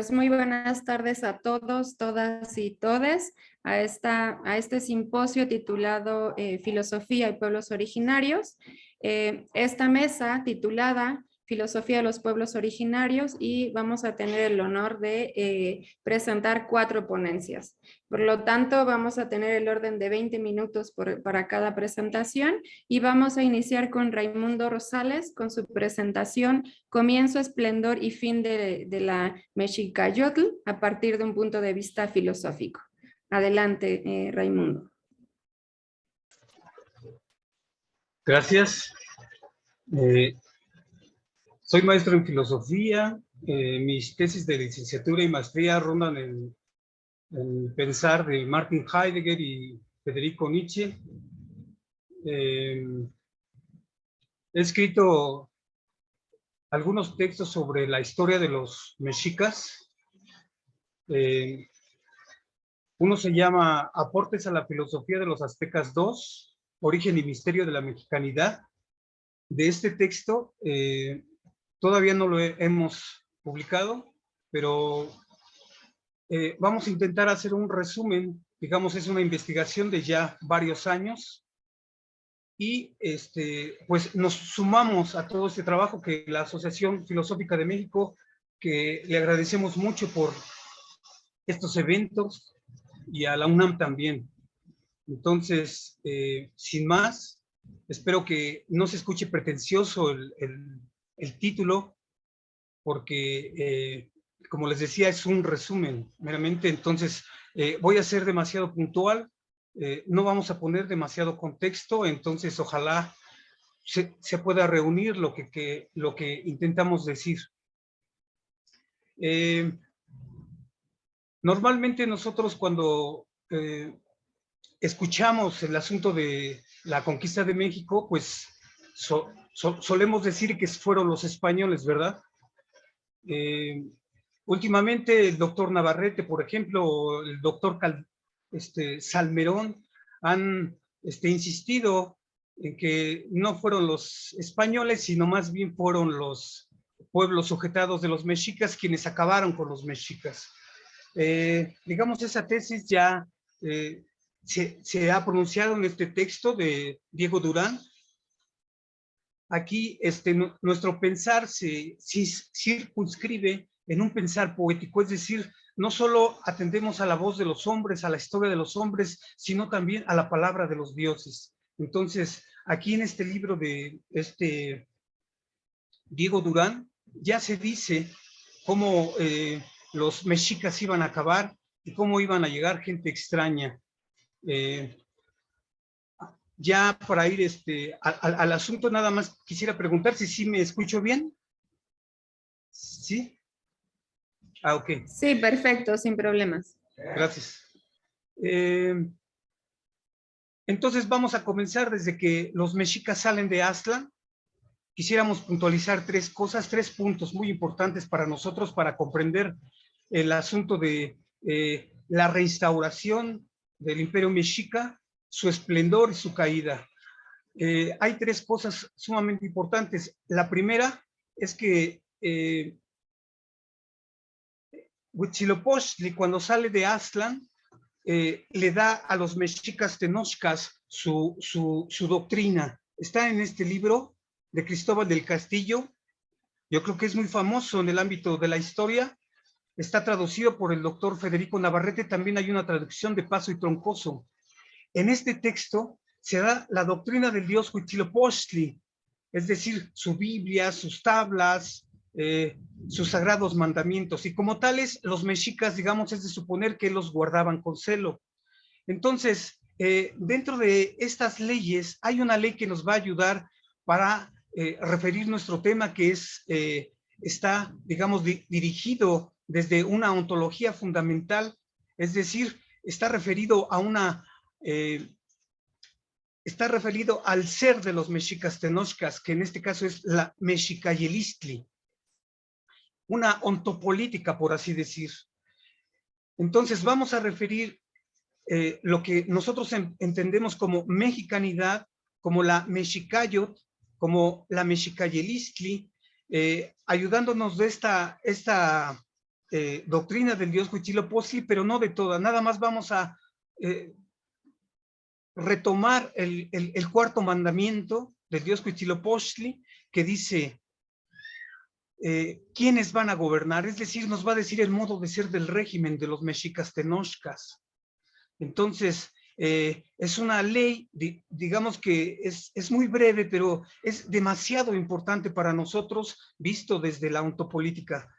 Pues muy buenas tardes a todos, todas y todes a este simposio titulado Filosofía y Pueblos Originarios. Esta mesa titulada Filosofía de los Pueblos Originarios, y vamos a tener el honor de presentar 4 ponencias. Por lo tanto, vamos a tener el orden de 20 minutos para cada presentación, y vamos a iniciar con Raimundo Rosales con su presentación Comienzo, esplendor y fin de la Mexicayotl a partir de un punto de vista filosófico. Adelante, Raimundo. Gracias. Soy maestro en filosofía. Mis tesis de licenciatura y maestría rondan el pensar de Martin Heidegger y Federico Nietzsche. He escrito algunos textos sobre la historia de los mexicas. Uno se llama Aportes a la filosofía de los aztecas II, origen y misterio de la mexicanidad. De este texto todavía no lo hemos publicado, pero vamos a intentar hacer un resumen. Digamos, es una investigación de ya varios años, y pues nos sumamos a todo este trabajo que la Asociación Filosófica de México, que le agradecemos mucho por estos eventos, y a la UNAM también. Entonces, sin más, espero que no se escuche pretencioso el título, porque, como les decía, es un resumen meramente. Entonces, voy a ser demasiado puntual, no vamos a poner demasiado contexto, entonces ojalá se pueda reunir lo que intentamos decir. Normalmente nosotros, cuando escuchamos el asunto de la conquista de México, pues solemos decir que fueron los españoles, ¿verdad? Últimamente el doctor Navarrete, por ejemplo, o el doctor Salmerón han insistido en que no fueron los españoles, sino más bien fueron los pueblos sujetados de los mexicas quienes acabaron con los mexicas. Digamos, esa tesis ya se ha pronunciado en este texto de Diego Durán. Aquí nuestro pensar se circunscribe en un pensar poético, es decir, no solo atendemos a la voz de los hombres, a la historia de los hombres, sino también a la palabra de los dioses. Entonces, aquí en este libro de Diego Durán, ya se dice cómo los mexicas iban a acabar y cómo iban a llegar gente extraña. Ya para ir al asunto, nada más quisiera preguntar si sí me escucho bien. ¿Sí? Ah, ok. Sí, perfecto, sin problemas. Gracias. Entonces vamos a comenzar desde que los mexicas salen de Aztlán. Quisiéramos puntualizar 3 cosas, 3 puntos muy importantes para nosotros para comprender el asunto de la reinstauración del Imperio Mexica, su esplendor y su caída. Hay 3 cosas sumamente importantes. La primera es que Huitzilopochtli, cuando sale de Aztlán, le da a los mexicas tenochcas su doctrina. Está en este libro de Cristóbal del Castillo. Yo creo que es muy famoso en el ámbito de la historia. Está traducido por el doctor Federico Navarrete. También hay una traducción de Paso y Troncoso. En este texto se da la doctrina del dios Huitzilopochtli, es decir, su Biblia, sus tablas, sus sagrados mandamientos, y como tales, los mexicas, digamos, es de suponer que los guardaban con celo. Entonces, dentro de estas leyes, hay una ley que nos va a ayudar para referir nuestro tema, que está, digamos, dirigido desde una ontología fundamental, es decir, está referido al ser de los mexicas tenochcas, que en este caso es la Mexicayelistli, una ontopolítica, por así decir. Entonces vamos a referir lo que nosotros entendemos como mexicanidad, como la Mexicayot, como la Mexicayelistli, ayudándonos de esta doctrina del dios Huitzilopochtli, pero no de toda. Nada más vamos a retomar el cuarto mandamiento del dios Huitzilopochtli, que dice quiénes van a gobernar, es decir, nos va a decir el modo de ser del régimen de los mexicas tenochcas. Entonces, es una ley, digamos que es muy breve, pero es demasiado importante para nosotros, visto desde la ontopolítica.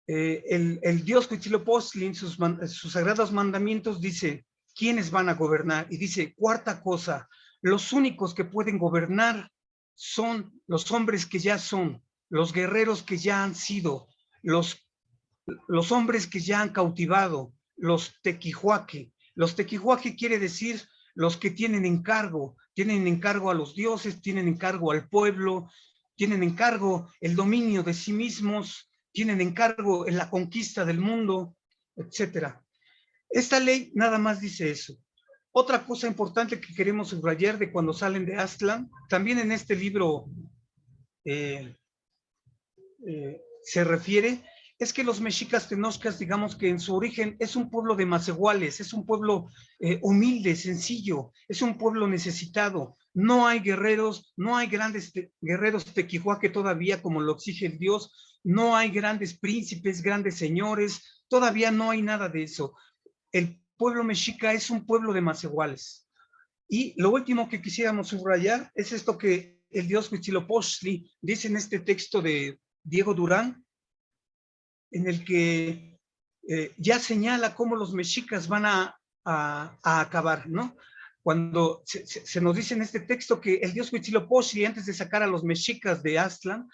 El dios Huitzilopochtli en sus sagrados mandamientos dice quiénes van a gobernar, y dice, cuarta cosa, los únicos que pueden gobernar son los hombres que ya son, los guerreros que ya han sido, los hombres que ya han cautivado, los tequihuaque. Los tequihuaque quiere decir los que tienen encargo a los dioses, tienen encargo al pueblo, tienen encargo el dominio de sí mismos, tienen encargo en la conquista del mundo, etcétera. Esta ley nada más dice eso. Otra cosa importante que queremos subrayar de cuando salen de Aztlán, también en este libro se refiere, es que los mexicas tenochcas, digamos que en su origen es un pueblo de macehuales, es un pueblo humilde, sencillo, es un pueblo necesitado. No hay guerreros, no hay grandes guerreros tequihuaque todavía como lo exige el dios, no hay grandes príncipes, grandes señores, todavía no hay nada de eso. El pueblo mexica es un pueblo de macehuales. Y lo último que quisiéramos subrayar es esto que el dios Huitzilopochtli dice en este texto de Diego Durán, en el que ya señala cómo los mexicas van a acabar, ¿no? Cuando se nos dice en este texto que el dios Huitzilopochtli, antes de sacar a los mexicas de Aztlán,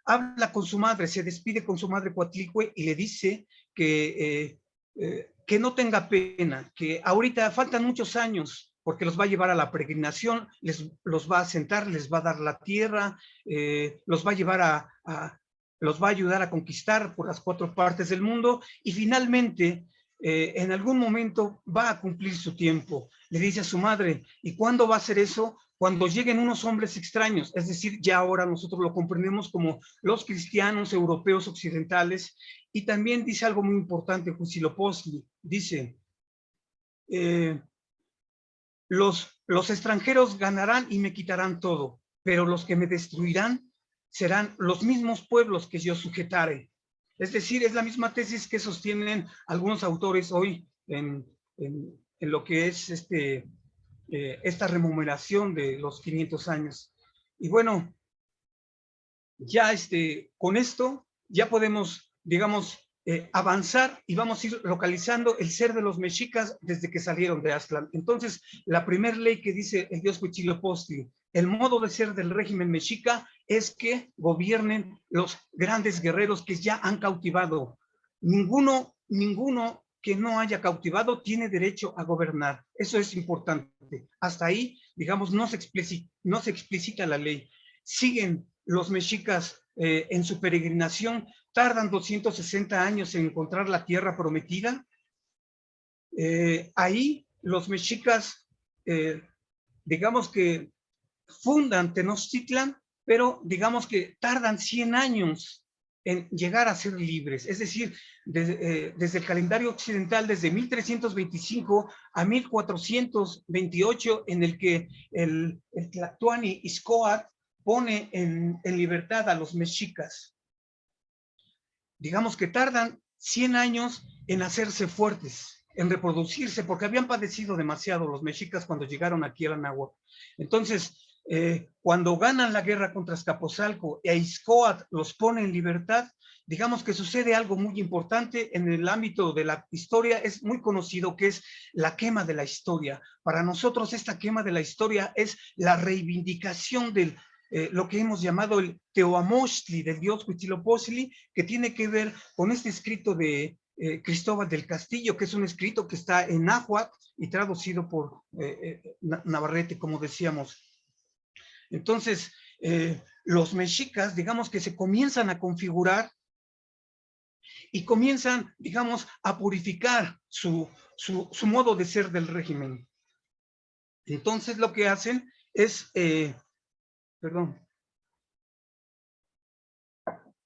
habla con su madre, se despide con su madre Coatlicue y le dice que no tenga pena, que ahorita faltan muchos años, porque los va a llevar a la peregrinación, los va a sentar, les va a dar la tierra, los va a llevar los va a ayudar a conquistar por las 4 partes del mundo, y finalmente, en algún momento va a cumplir su tiempo. Le dice a su madre, ¿y cuándo va a ser eso? Cuando lleguen unos hombres extraños, es decir, ya ahora nosotros lo comprendemos como los cristianos europeos occidentales. Y también dice algo muy importante Huitzilopochtli, dice, los extranjeros ganarán y me quitarán todo, pero los que me destruirán serán los mismos pueblos que yo sujetare. Es decir, es la misma tesis que sostienen algunos autores hoy en lo que es esta remuneración de los 500 años. Y bueno, ya con esto ya podemos, digamos, avanzar y vamos a ir localizando el ser de los mexicas desde que salieron de Aztlán. Entonces, la primera ley que dice el dios Huitzilopochtli, el modo de ser del régimen mexica es que gobiernen los grandes guerreros que ya han cautivado. Ninguno que no haya cautivado tiene derecho a gobernar. Eso es importante. Hasta ahí, digamos, no se explicita la ley. Siguen los mexicas en su peregrinación, tardan 260 años en encontrar la tierra prometida. Ahí los mexicas, digamos que fundan Tenochtitlan, pero digamos que tardan 100 años en llegar a ser libres. Es decir, desde el calendario occidental, desde 1325 a 1428, en el que el Tlatoani Izcóatl pone en libertad a los mexicas. Digamos que tardan 100 años en hacerse fuertes, en reproducirse, porque habían padecido demasiado los mexicas cuando llegaron aquí a la Náhuatl. Entonces, cuando ganan la guerra contra Azcapotzalco e Izcóatl los pone en libertad, digamos que sucede algo muy importante en el ámbito de la historia, es muy conocido, que es la quema de la historia. Para nosotros esta quema de la historia es la reivindicación del lo que hemos llamado el Teoamochtli del dios Huitzilopochtli, que tiene que ver con este escrito de Cristóbal del Castillo, que es un escrito que está en náhuatl y traducido por Navarrete, como decíamos. Entonces, los mexicas, digamos que se comienzan a configurar y comienzan, digamos, a purificar su modo de ser del régimen. Entonces, lo que hacen es,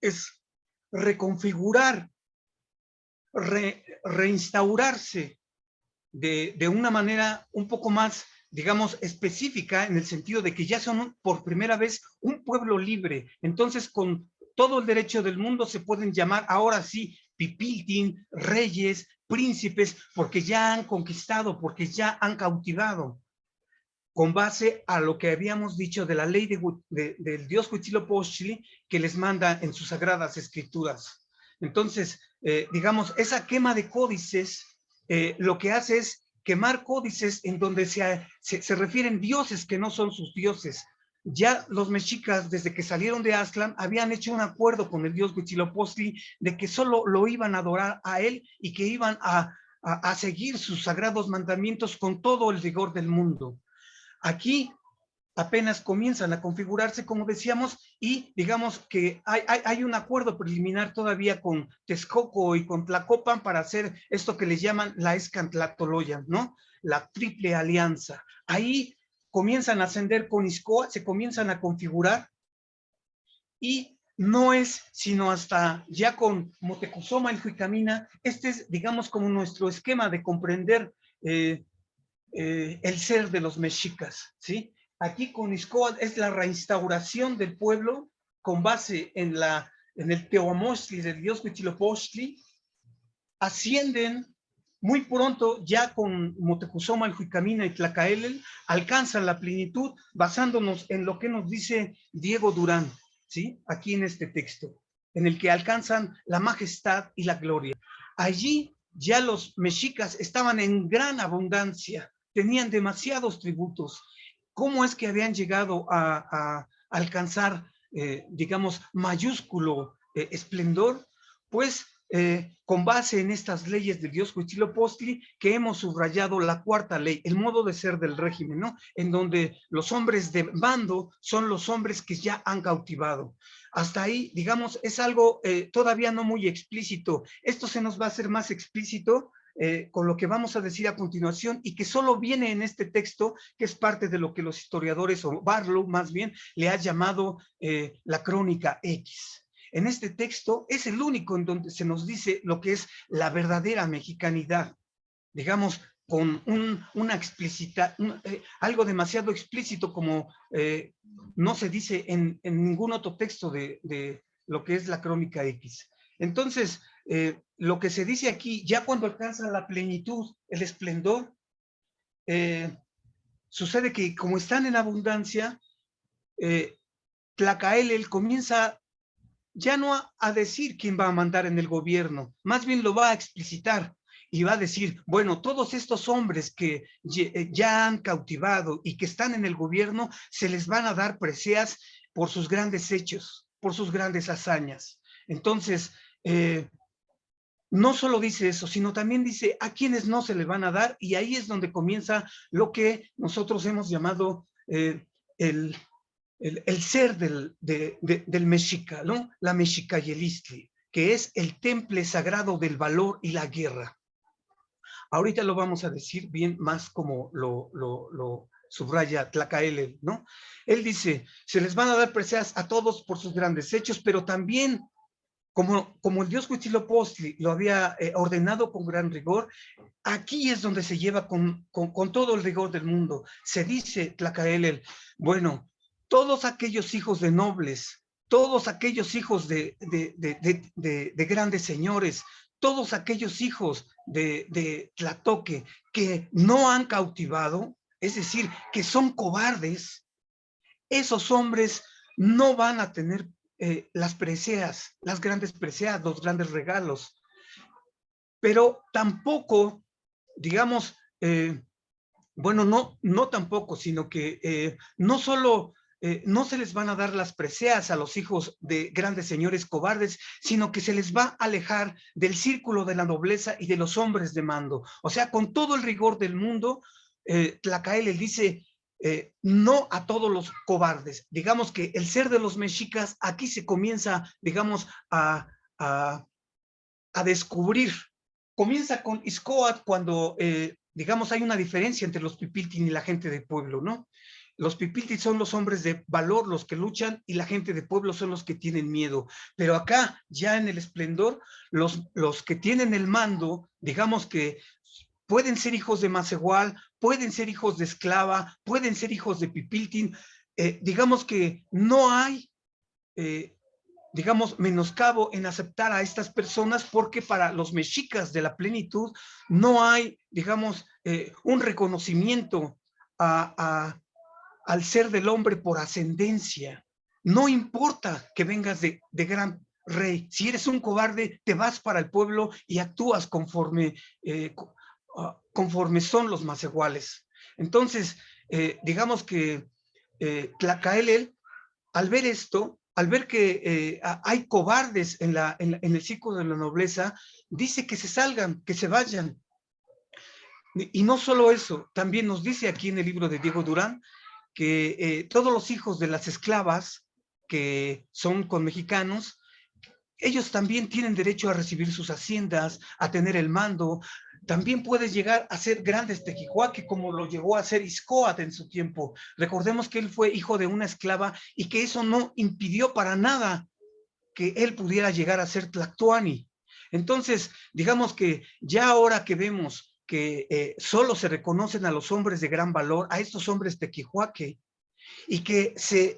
es reconfigurar, reinstaurarse de una manera un poco más, digamos, específica, en el sentido de que ya son por primera vez un pueblo libre. Entonces, con todo el derecho del mundo se pueden llamar ahora sí pipiltin, reyes, príncipes, porque ya han conquistado, porque ya han cautivado, con base a lo que habíamos dicho de la ley del dios Huitzilopochtli, que les manda en sus sagradas escrituras. Entonces, digamos, esa quema de códices, lo que hace es quemar códices en donde se refieren dioses que no son sus dioses. Ya los mexicas, desde que salieron de Aztlán, habían hecho un acuerdo con el dios Huitzilopochtli de que solo lo iban a adorar a él y que iban a seguir sus sagrados mandamientos con todo el rigor del mundo. Aquí apenas comienzan a configurarse, como decíamos, y digamos que hay un acuerdo preliminar todavía con Texcoco y con Tlacopan para hacer esto que les llaman la Escantlatoloyan, ¿no? La triple alianza. Ahí comienzan a ascender con Izcoa, se comienzan a configurar, y no es sino hasta ya con Motecuzoma y Juicamina, este es, digamos, como nuestro esquema de comprender el ser de los mexicas, ¿sí? Aquí con Izcoatl es la reinstauración del pueblo con base en el Teoamostli del dios Huitzilopochtli. Ascienden muy pronto, ya con Motecuzoma, el Juicamina y Tlacaelel, alcanzan la plenitud basándonos en lo que nos dice Diego Durán, ¿sí? Aquí en este texto, en el que alcanzan la majestad y la gloria. Allí ya los mexicas estaban en gran abundancia, tenían demasiados tributos. ¿Cómo es que habían llegado a alcanzar, digamos, mayúsculo esplendor? Pues con base en estas leyes del dios Huitzilopochtli, que hemos subrayado la cuarta ley, el modo de ser del régimen, ¿no? En donde los hombres de mando son los hombres que ya han cautivado. Hasta ahí, digamos, es algo todavía no muy explícito. Esto se nos va a hacer más explícito con lo que vamos a decir a continuación, y que solo viene en este texto, que es parte de lo que los historiadores, o Barlow más bien, le ha llamado la Crónica X. En este texto es el único en donde se nos dice lo que es la verdadera mexicanidad, digamos, con algo demasiado explícito, como no se dice en ningún otro texto de lo que es la Crónica X. Entonces, lo que se dice aquí, ya cuando alcanza la plenitud, el esplendor, sucede que como están en abundancia, Tlacaelel comienza ya no a decir quién va a mandar en el gobierno, más bien lo va a explicitar y va a decir, bueno, todos estos hombres que ya han cautivado y que están en el gobierno, se les van a dar preseas por sus grandes hechos, por sus grandes hazañas. Entonces, no solo dice eso, sino también dice a quienes no se le van a dar, y ahí es donde comienza lo que nosotros hemos llamado el ser del mexica, ¿no? La mexicayelistli, que es el temple sagrado del valor y la guerra. Ahorita lo vamos a decir bien más como lo subraya Tlacaelel, ¿no? Él dice, se les van a dar preseas a todos por sus grandes hechos, pero también como el dios Huitzilopochtli lo había ordenado con gran rigor, aquí es donde se lleva con todo el rigor del mundo. Se dice, Tlacaelel, bueno, todos aquellos hijos de nobles, todos aquellos hijos de grandes señores, todos aquellos hijos de Tlatoque que no han cautivado, es decir, que son cobardes, esos hombres no van a tener las preseas, las grandes preseas, los grandes regalos, pero tampoco, digamos, bueno, no tampoco, sino que no solo no se les van a dar las preseas a los hijos de grandes señores cobardes, sino que se les va a alejar del círculo de la nobleza y de los hombres de mando. O sea, con todo el rigor del mundo, Tlacaelel dice, no a todos los cobardes. Digamos que el ser de los mexicas aquí se comienza, digamos, a descubrir. Comienza con Izcoatl cuando, digamos, hay una diferencia entre los pipiltin y la gente del pueblo, ¿no? los pipiltis son los hombres de valor, los que luchan, y la gente de pueblo son los que tienen miedo. Pero acá, ya en el esplendor, los que tienen el mando, digamos que pueden ser hijos de Macehual, pueden ser hijos de Esclava, pueden ser hijos de Pipiltin. Digamos que no hay, digamos, menoscabo en aceptar a estas personas, porque para los mexicas de la plenitud no hay, digamos, un reconocimiento al ser del hombre por ascendencia. No importa que vengas de gran rey, si eres un cobarde, te vas para el pueblo y actúas conforme son los macehuales. Entonces, digamos que Tlacaelel, al ver esto, al ver que hay cobardes en el círculo de la nobleza, dice que se salgan, que se vayan. Y no solo eso, también nos dice aquí en el libro de Diego Durán que todos los hijos de las esclavas que son con mexicanos, ellos también tienen derecho a recibir sus haciendas, a tener el mando. También puedes llegar a ser grandes tequihuaque, como lo llegó a ser Izcóatl en su tiempo. Recordemos que él fue hijo de una esclava y que eso no impidió para nada que él pudiera llegar a ser Tlactuani. Entonces, digamos que ya ahora que vemos que solo se reconocen a los hombres de gran valor, a estos hombres tequihuaque, y que se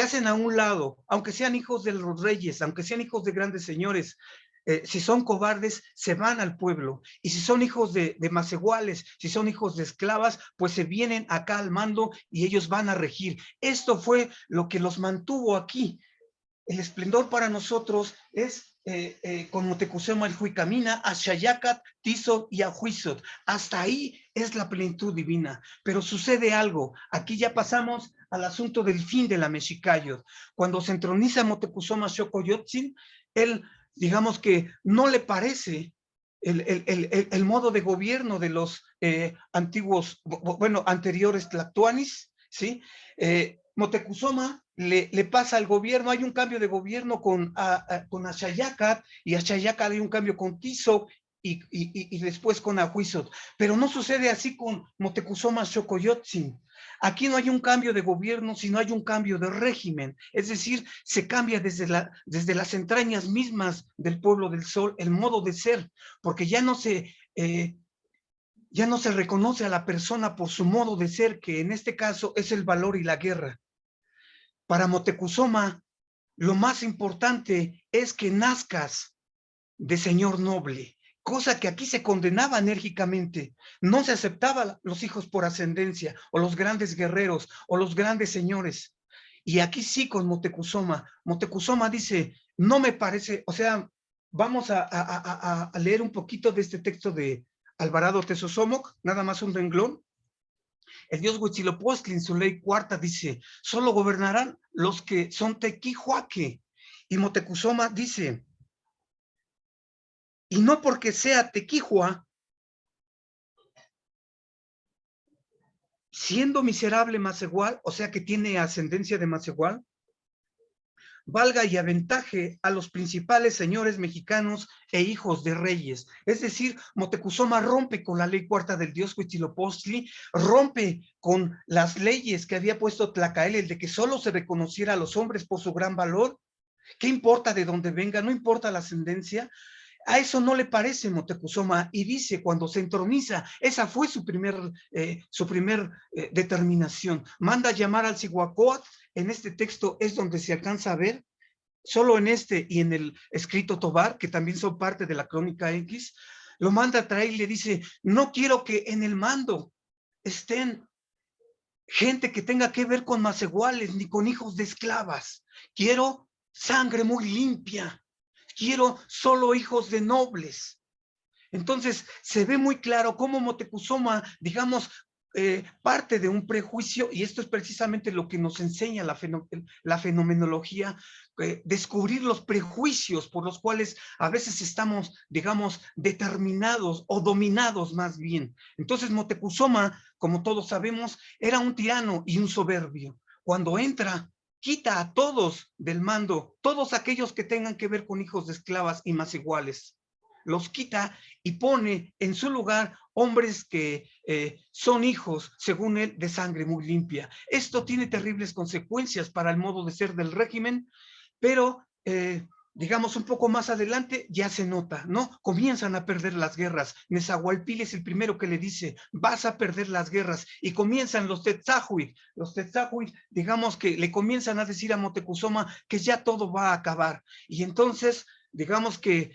hacen a un lado, aunque sean hijos de los reyes, aunque sean hijos de grandes señores, si son cobardes, se van al pueblo, y si son hijos de macehuales, si son hijos de esclavas, pues se vienen acá al mando y ellos van a regir. Esto fue lo que los mantuvo aquí. El esplendor para nosotros es con Motecuzoma el Juicamina, a Xayacat, Tizo y a Huizot. Hasta ahí es la plenitud divina. Pero sucede algo. Aquí ya pasamos al asunto del fin de la Mexicayot. Cuando se entroniza Motecuzoma Xocoyotzin, él, digamos que no le parece el modo de gobierno de los antiguos, bueno, anteriores Tlactuanis, ¿sí? Motecuzoma le pasa al gobierno, hay un cambio de gobierno con Axayacat, y Axayacat hay un cambio con Tizo y después con Ahuizot, pero no sucede así con Motecuzoma Xocoyotzin. Aquí no hay un cambio de gobierno, sino hay un cambio de régimen, es decir, se cambia desde las entrañas mismas del pueblo del sol el modo de ser, porque ya no se reconoce a la persona por su modo de ser, que en este caso es el valor y la guerra. Para Motecuzoma, lo más importante es que nazcas de señor noble, cosa que aquí se condenaba enérgicamente. No se aceptaba los hijos por ascendencia, o los grandes guerreros, o los grandes señores. Y aquí sí con Motecuzoma. Motecuzoma dice, no me parece, o sea, vamos a leer un poquito de este texto de Alvarado Tezosomoc, nada más un renglón. El dios Huitzilopochtli en su ley cuarta dice, solo gobernarán los que son tequihuaque. Y Motecuzoma dice, y no porque sea tequihua, siendo miserable Macehual, o sea que tiene ascendencia de Macehual, valga y aventaje a los principales señores mexicanos e hijos de reyes. Es decir, Motecuzoma rompe con la ley cuarta del dios Huitzilopochtli, rompe con las leyes que había puesto Tlacaelel, el de que solo se reconociera a los hombres por su gran valor. ¿Qué importa de dónde venga? No importa la ascendencia. A eso no le parece Motecuzoma, y dice, cuando se entroniza, esa fue su primer determinación. Manda llamar al Cihuacóatl. En este texto es donde se alcanza a ver, solo en este y en el escrito Tobar, que también son parte de la Crónica X, lo manda a traer y le dice, no quiero que en el mando estén gente que tenga que ver con macehuales ni con hijos de esclavas. Quiero sangre muy limpia. Quiero solo hijos de nobles. Entonces se ve muy claro cómo Motecuzoma, digamos, parte de un prejuicio, y esto es precisamente lo que nos enseña la fenomenología, descubrir los prejuicios por los cuales a veces estamos, digamos, determinados o dominados más bien. Entonces Motecuzoma, como todos sabemos, era un tirano y un soberbio. Cuando entra, quita a todos del mando, todos aquellos que tengan que ver con hijos de esclavas y más iguales. los quita y pone en su lugar hombres que son hijos, según él, de sangre muy limpia. Esto tiene terribles consecuencias para el modo de ser del régimen, pero digamos un poco más adelante ya se nota, ¿no? Comienzan a perder las guerras. Nezahualpil es el primero que le dice, vas a perder las guerras, y comienzan los Tetzahuil. Los Tetzahuil, digamos que le comienzan a decir a Moctezuma que ya todo va a acabar, y entonces digamos que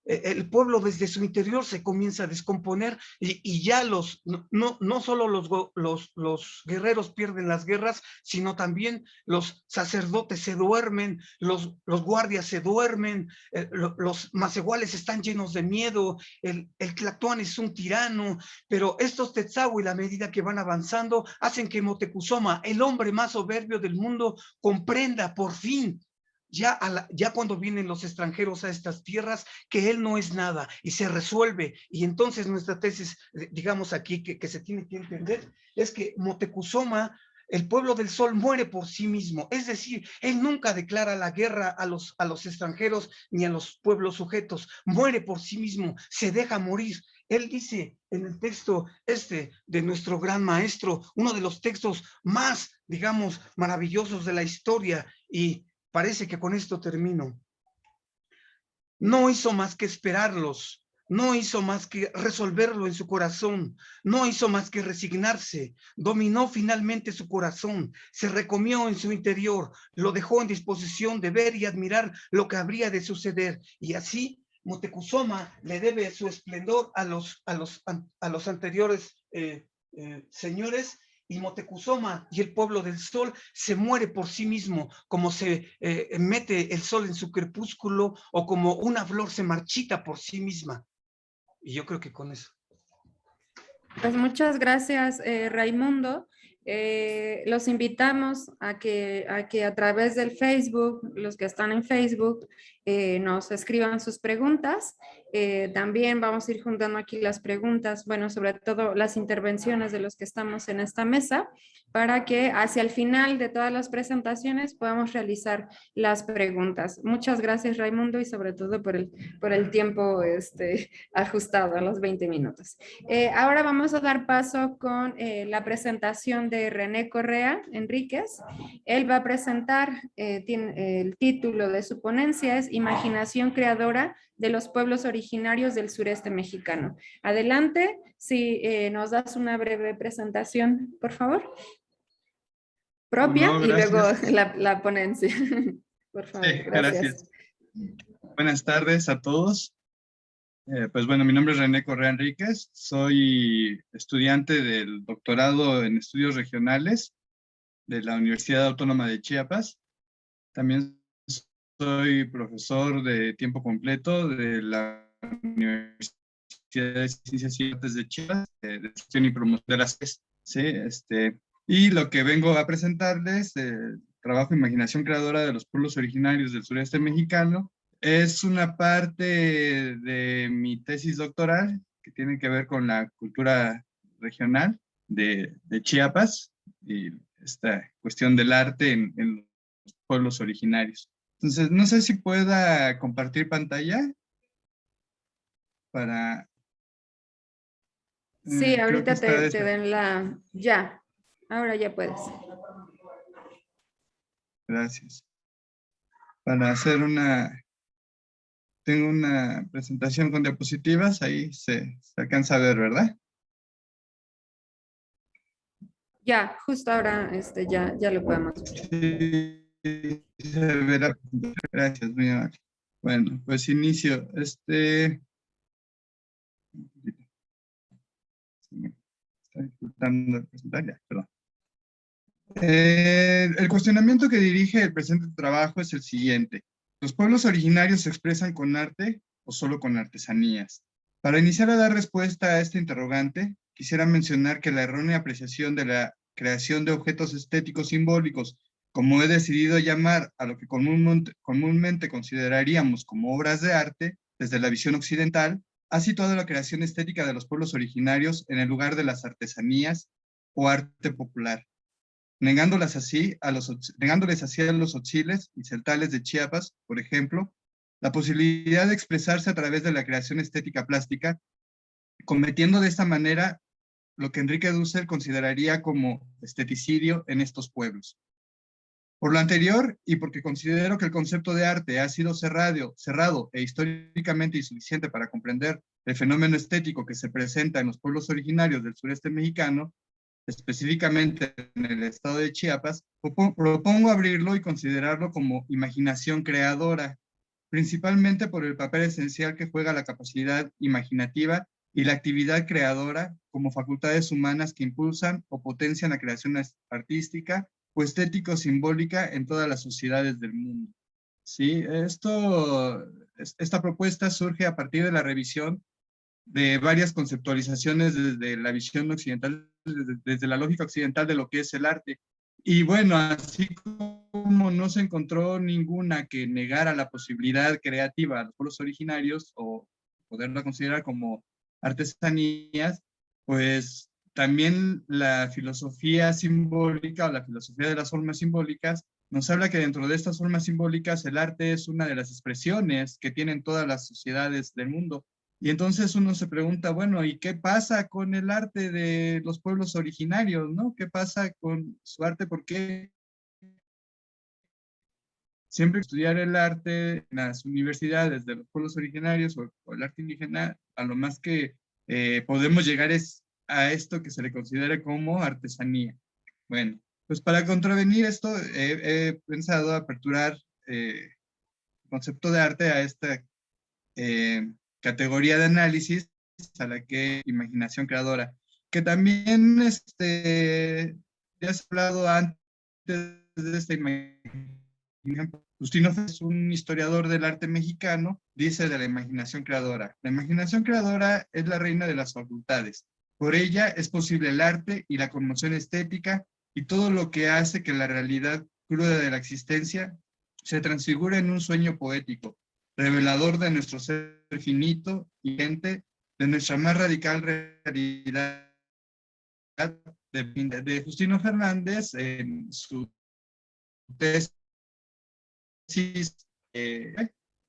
el pueblo desde su interior se comienza a descomponer, y ya no solo los guerreros pierden las guerras, sino también los sacerdotes se duermen, los guardias se duermen, los macehuales están llenos de miedo, el Tlatoani es un tirano, pero estos Tetzahuil, a medida que van avanzando, hacen que Moctezuma, el hombre más soberbio del mundo, comprenda por fin, ya cuando vienen los extranjeros a estas tierras, que él no es nada, y se resuelve. Y entonces nuestra tesis, digamos aquí, que se tiene que entender, es que Moctezuma, el pueblo del sol, muere por sí mismo. Es decir, él nunca declara la guerra a los extranjeros ni a los pueblos sujetos. Muere por sí mismo, se deja morir. Él dice en el texto de nuestro gran maestro, uno de los textos más, digamos, maravillosos de la historia, y parece que con esto termino. No hizo más que esperarlos, no hizo más que resolverlo en su corazón, no hizo más que resignarse, dominó finalmente su corazón, se recomió en su interior, lo dejó en disposición de ver y admirar lo que habría de suceder, y así Moctezuma le debe su esplendor a los anteriores señores, y Moctezuma y el pueblo del sol se muere por sí mismo, como se mete el sol en su crepúsculo, o como una flor se marchita por sí misma. Y yo creo que con eso. Pues muchas gracias, Raimundo. Los invitamos a que a través del Facebook, los que están en Facebook, nos escriban sus preguntas. También vamos a ir juntando aquí las preguntas, bueno, sobre todo las intervenciones de los que estamos en esta mesa, para que hacia el final de todas las presentaciones podamos realizar las preguntas. Muchas gracias, Raimundo, y sobre todo por el tiempo ajustado a los 20 minutos. Ahora vamos a dar paso con la presentación de René Correa Enríquez. Él va a presentar, el título de su ponencia es Imaginación creadora de los pueblos originarios del sureste mexicano. Adelante, si nos das una breve presentación, por favor. Propia, no, y luego la ponencia. Por favor, sí, gracias. Buenas tardes a todos. Pues bueno, mi nombre es René Correa Enríquez, soy estudiante del doctorado en estudios regionales de la Universidad Autónoma de Chiapas. También soy profesor de tiempo completo de la Universidad de Ciencias y Artes de Chiapas, de gestión y promoción de las CES. Sí, y lo que vengo a presentarles, trabajo Imaginación creadora de los pueblos originarios del sureste mexicano, es una parte de mi tesis doctoral que tiene que ver con la cultura regional de Chiapas y esta cuestión del arte en los pueblos originarios. Entonces, no sé si pueda compartir pantalla para... Sí, ahorita te está den la... Ya, ahora ya puedes. Gracias. Para hacer tengo una presentación con diapositivas, ahí se alcanza a ver, ¿verdad? Ya, justo ahora ya lo podemos ver. Sí, se verá. Gracias, muy amable. Bueno, pues inicio. Se me está dificultando presentar ya, perdón. El cuestionamiento que dirige el presente trabajo es el siguiente. ¿Los pueblos originarios se expresan con arte o solo con artesanías? Para iniciar a dar respuesta a este interrogante, quisiera mencionar que la errónea apreciación de la creación de objetos estéticos simbólicos, como he decidido llamar a lo que comúnmente consideraríamos como obras de arte, desde la visión occidental, ha situado la creación estética de los pueblos originarios en el lugar de las artesanías o arte popular, negándoles así a los otziles y celtales de Chiapas, por ejemplo, la posibilidad de expresarse a través de la creación estética plástica, cometiendo de esta manera lo que Enrique Dussel consideraría como esteticidio en estos pueblos. Por lo anterior, y porque considero que el concepto de arte ha sido cerrado e históricamente insuficiente para comprender el fenómeno estético que se presenta en los pueblos originarios del sureste mexicano, específicamente en el estado de Chiapas, propongo abrirlo y considerarlo como imaginación creadora, principalmente por el papel esencial que juega la capacidad imaginativa y la actividad creadora como facultades humanas que impulsan o potencian la creación artística o estético-simbólica en todas las sociedades del mundo. Sí, esta propuesta surge a partir de la revisión de varias conceptualizaciones desde la visión occidental, desde la lógica occidental de lo que es el arte. Y bueno, así como no se encontró ninguna que negara la posibilidad creativa a los pueblos originarios o poderla considerar como artesanías, pues también la filosofía simbólica o la filosofía de las formas simbólicas nos habla que dentro de estas formas simbólicas el arte es una de las expresiones que tienen todas las sociedades del mundo. Y entonces uno se pregunta, bueno, ¿y qué pasa con el arte de los pueblos originarios, no? ¿Qué pasa con su arte? ¿Por qué siempre estudiar el arte en las universidades de los pueblos originarios o el arte indígena, a lo más que podemos llegar es a esto que se le considera como artesanía? Bueno, pues para contravenir esto he pensado aperturar el concepto de arte a esta categoría de análisis a la que imaginación creadora, que también ya se ha hablado antes de esta imaginación. Justino es un historiador del arte mexicano, dice de la imaginación creadora: la imaginación creadora es la reina de las facultades. Por ella es posible el arte y la conmoción estética y todo lo que hace que la realidad cruda de la existencia se transfigure en un sueño poético, revelador de nuestro ser finito y gente, de nuestra más radical realidad. De Justino Fernández, en su tesis,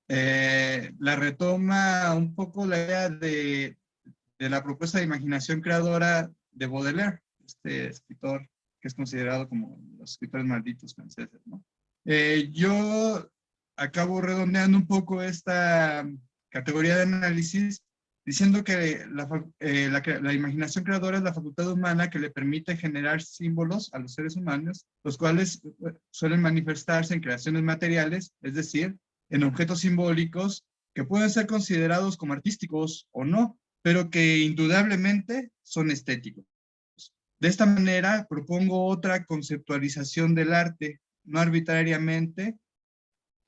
la retoma un poco la idea de la propuesta de imaginación creadora de Baudelaire, este escritor que es considerado como los escritores malditos franceses, ¿no? Yo acabo redondeando un poco esta categoría de análisis diciendo que la imaginación creadora es la facultad humana que le permite generar símbolos a los seres humanos, los cuales suelen manifestarse en creaciones materiales, es decir, en objetos simbólicos que pueden ser considerados como artísticos o no, pero que indudablemente son estéticos. De esta manera propongo otra conceptualización del arte, no arbitrariamente,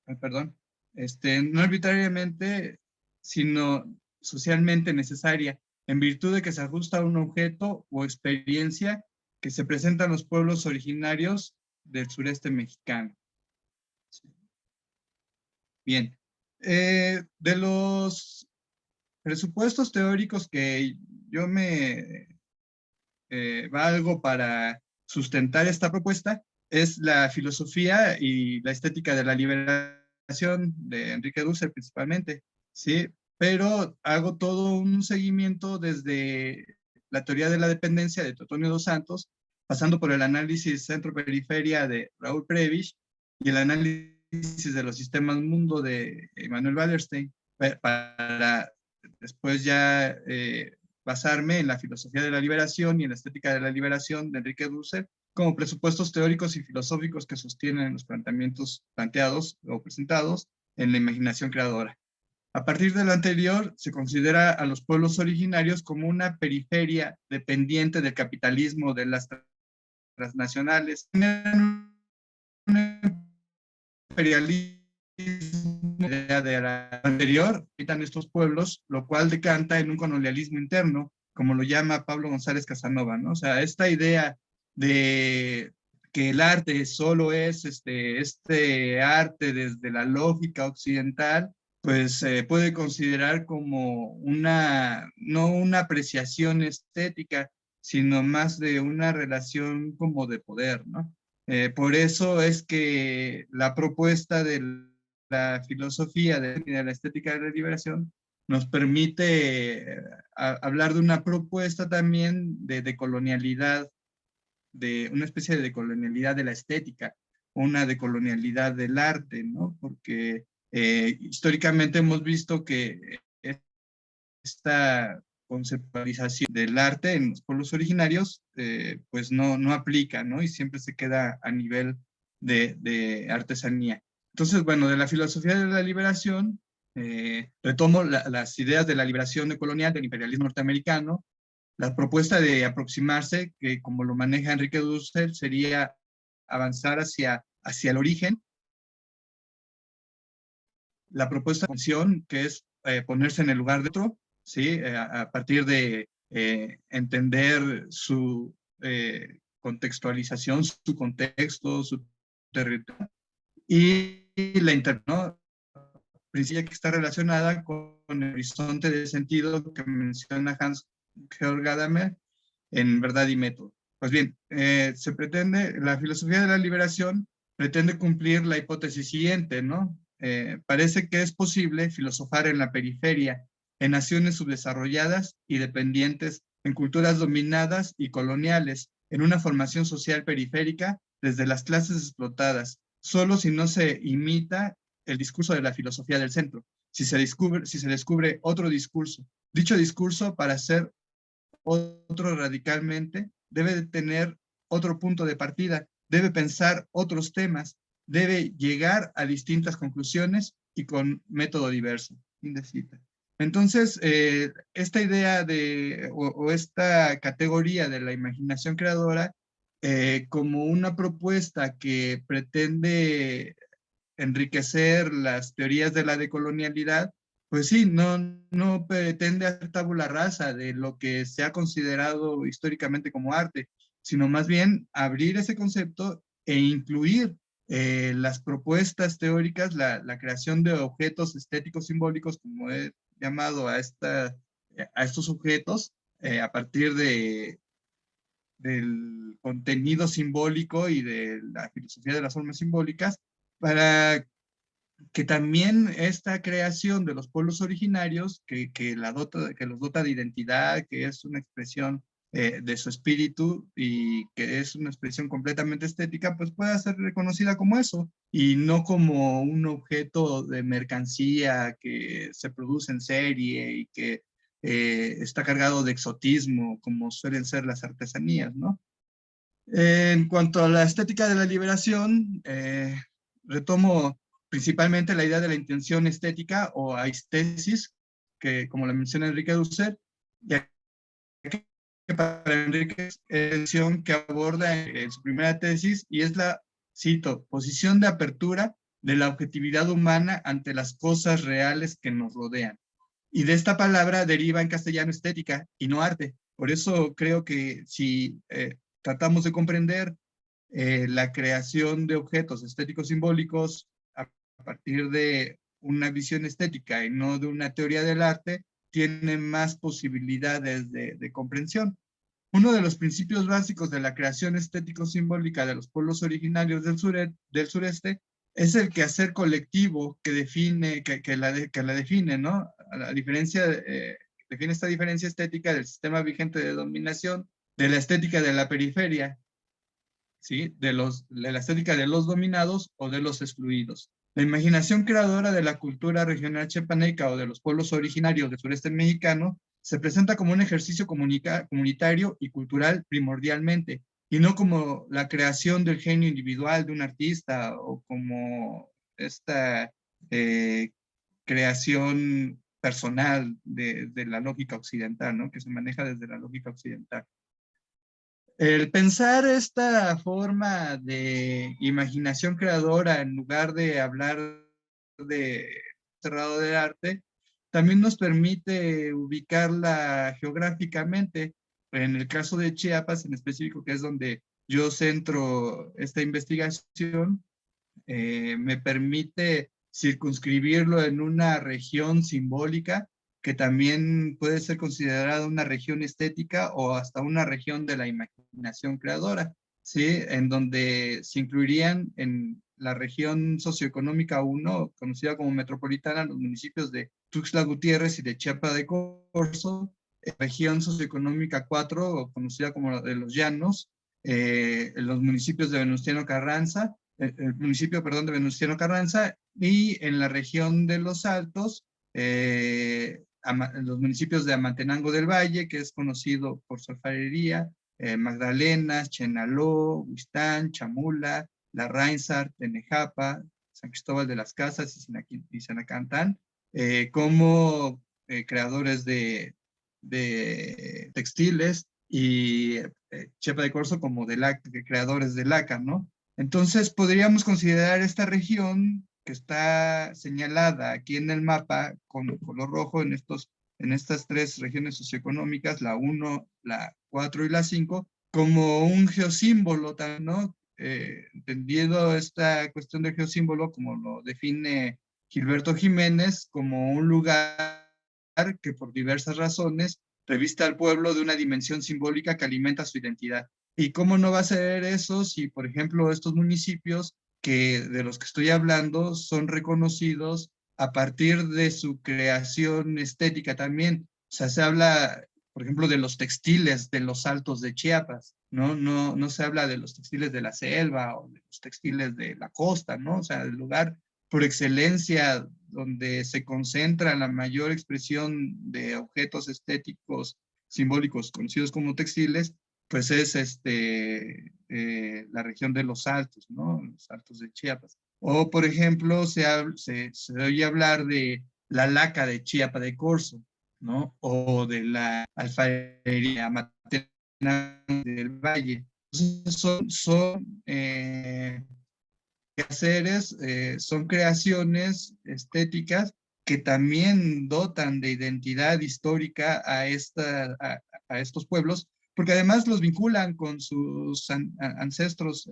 no arbitrariamente, sino socialmente necesaria, en virtud de que se ajusta a un objeto o experiencia que se presenta en los pueblos originarios del sureste mexicano. Bien, de los presupuestos teóricos que yo me valgo para sustentar esta propuesta es la filosofía y la estética de la liberación de Enrique Dussel principalmente, ¿sí? Pero hago todo un seguimiento desde la teoría de la dependencia de Teotonio dos Santos, pasando por el análisis centro-periferia de Raúl Prebisch y el análisis de los sistemas mundo de Emanuel Wallerstein, para después ya basarme en la filosofía de la liberación y en la estética de la liberación de Enrique Dussel como presupuestos teóricos y filosóficos que sostienen los planteamientos planteados o presentados en la imaginación creadora. A partir de lo anterior, se considera a los pueblos originarios como una periferia dependiente del capitalismo de las transnacionales. Un imperialismo de la anterior, habitan estos pueblos, lo cual decanta en un colonialismo interno, como lo llama Pablo González Casanova, ¿no? O sea, esta idea de que el arte solo es este arte desde la lógica occidental, pues puede considerar como no una apreciación estética, sino más de una relación como de poder, ¿no? Por eso es que la propuesta del la filosofía de la estética de la liberación nos permite hablar de una propuesta también de decolonialidad, de una especie de decolonialidad de la estética, una decolonialidad del arte, ¿no? Porque históricamente hemos visto que esta conceptualización del arte en los pueblos originarios, pues no aplica, ¿no? Y siempre se queda a nivel de artesanía. Entonces, bueno, de la filosofía de la liberación, retomo las ideas de la liberación colonial del imperialismo norteamericano, la propuesta de aproximarse, que como lo maneja Enrique Dussel, sería avanzar hacia el origen. La propuesta de función, que es ponerse en el lugar de otro, ¿sí? A partir de entender su contextualización, su contexto, su territorio, y la interpretación, ¿no? Principio que está relacionada con el horizonte de sentido que menciona Hans-Georg Gadamer en Verdad y Método. Pues bien, la filosofía de la liberación pretende cumplir la hipótesis siguiente, ¿no? Parece que es posible filosofar en la periferia, en naciones subdesarrolladas y dependientes, en culturas dominadas y coloniales, en una formación social periférica desde las clases explotadas, solo si no se imita el discurso de la filosofía del centro, si se descubre otro discurso. Dicho discurso, para ser otro radicalmente, debe de tener otro punto de partida, debe pensar otros temas, debe llegar a distintas conclusiones y con método diverso. Entonces, esta idea o esta categoría de la imaginación creadora, como una propuesta que pretende enriquecer las teorías de la decolonialidad, pues sí, no pretende hacer tabula rasa de lo que se ha considerado históricamente como arte, sino más bien abrir ese concepto e incluir las propuestas teóricas, la creación de objetos estéticos simbólicos, como he llamado a estos objetos, a partir del contenido simbólico y de la filosofía de las formas simbólicas, para que también esta creación de los pueblos originarios, que los dota de identidad, que es una expresión de su espíritu y que es una expresión completamente estética, pues pueda ser reconocida como eso y no como un objeto de mercancía que se produce en serie y que está cargado de exotismo, como suelen ser las artesanías, ¿no? En cuanto a la estética de la liberación, retomo principalmente la idea de la intención estética o aistesis, que como la menciona Enrique Dussel, ya que para Enrique es la intención que aborda en su primera tesis, y es la, cito, posición de apertura de la objetividad humana ante las cosas reales que nos rodean. Y de esta palabra deriva en castellano estética y no arte. Por eso creo que si tratamos de comprender la creación de objetos estéticos simbólicos a partir de una visión estética y no de una teoría del arte, tiene más posibilidades de comprensión. Uno de los principios básicos de la creación estético-simbólica de los pueblos originarios del sureste es el quehacer colectivo que la define, ¿no? Define esta diferencia estética del sistema vigente de dominación, de la estética de la periferia, ¿sí? De la estética de los dominados o de los excluidos. La imaginación creadora de la cultura regional chiapaneca o de los pueblos originarios del sureste mexicano se presenta como un ejercicio comunitario y cultural primordialmente, y no como la creación del genio individual de un artista o como esta creación personal de la lógica occidental, ¿no? Que se maneja desde la lógica occidental. El pensar esta forma de imaginación creadora en lugar de hablar de cerrado del arte, también nos permite ubicarla geográficamente. En el caso de Chiapas en específico, que es donde yo centro esta investigación, me permite circunscribirlo en una región simbólica que también puede ser considerada una región estética o hasta una región de la imaginación creadora. ¿sí? En donde se incluirían en la región socioeconómica 1, conocida como metropolitana, los municipios de Tuxtla Gutiérrez y de Chiapa de Corzo, región socioeconómica 4, conocida como la de los Llanos, los municipios de Venustiano Carranza, el municipio, perdón, de Venustiano Carranza, y en la región de los Altos, los municipios de Amatenango del Valle, que es conocido por su alfarería, Magdalenas, Chenaló, Huistán, Chamula, La Rainsar, Tenejapa, San Cristóbal de las Casas y Sanacantán, como creadores de textiles, y Chiapa de Corzo como de creadores de laca, ¿no? Entonces podríamos considerar esta región que está señalada aquí en el mapa con color rojo en estas 3 regiones socioeconómicas, la 1, la 4 y la 5, como un geosímbolo, ¿no? Entendiendo esta cuestión del geosímbolo, como lo define Gilberto Jiménez, como un lugar que por diversas razones reviste al pueblo de una dimensión simbólica que alimenta su identidad. ¿Y cómo no va a ser eso si, por ejemplo, estos municipios de los que estoy hablando son reconocidos a partir de su creación estética también? O sea, se habla, por ejemplo, de los textiles de los Altos de Chiapas, ¿no? No se habla de los textiles de la selva o de los textiles de la costa, ¿no? O sea, el lugar por excelencia donde se concentra la mayor expresión de objetos estéticos simbólicos conocidos como textiles, pues es la región de los Altos, ¿no? Los Altos de Chiapas. O, por ejemplo, se oye hablar de la laca de Chiapa de Corzo, ¿no? O de la alfarería Amatenango del Valle. Entonces son quehaceres, son creaciones estéticas que también dotan de identidad histórica a estos pueblos, porque además los vinculan con sus ancestros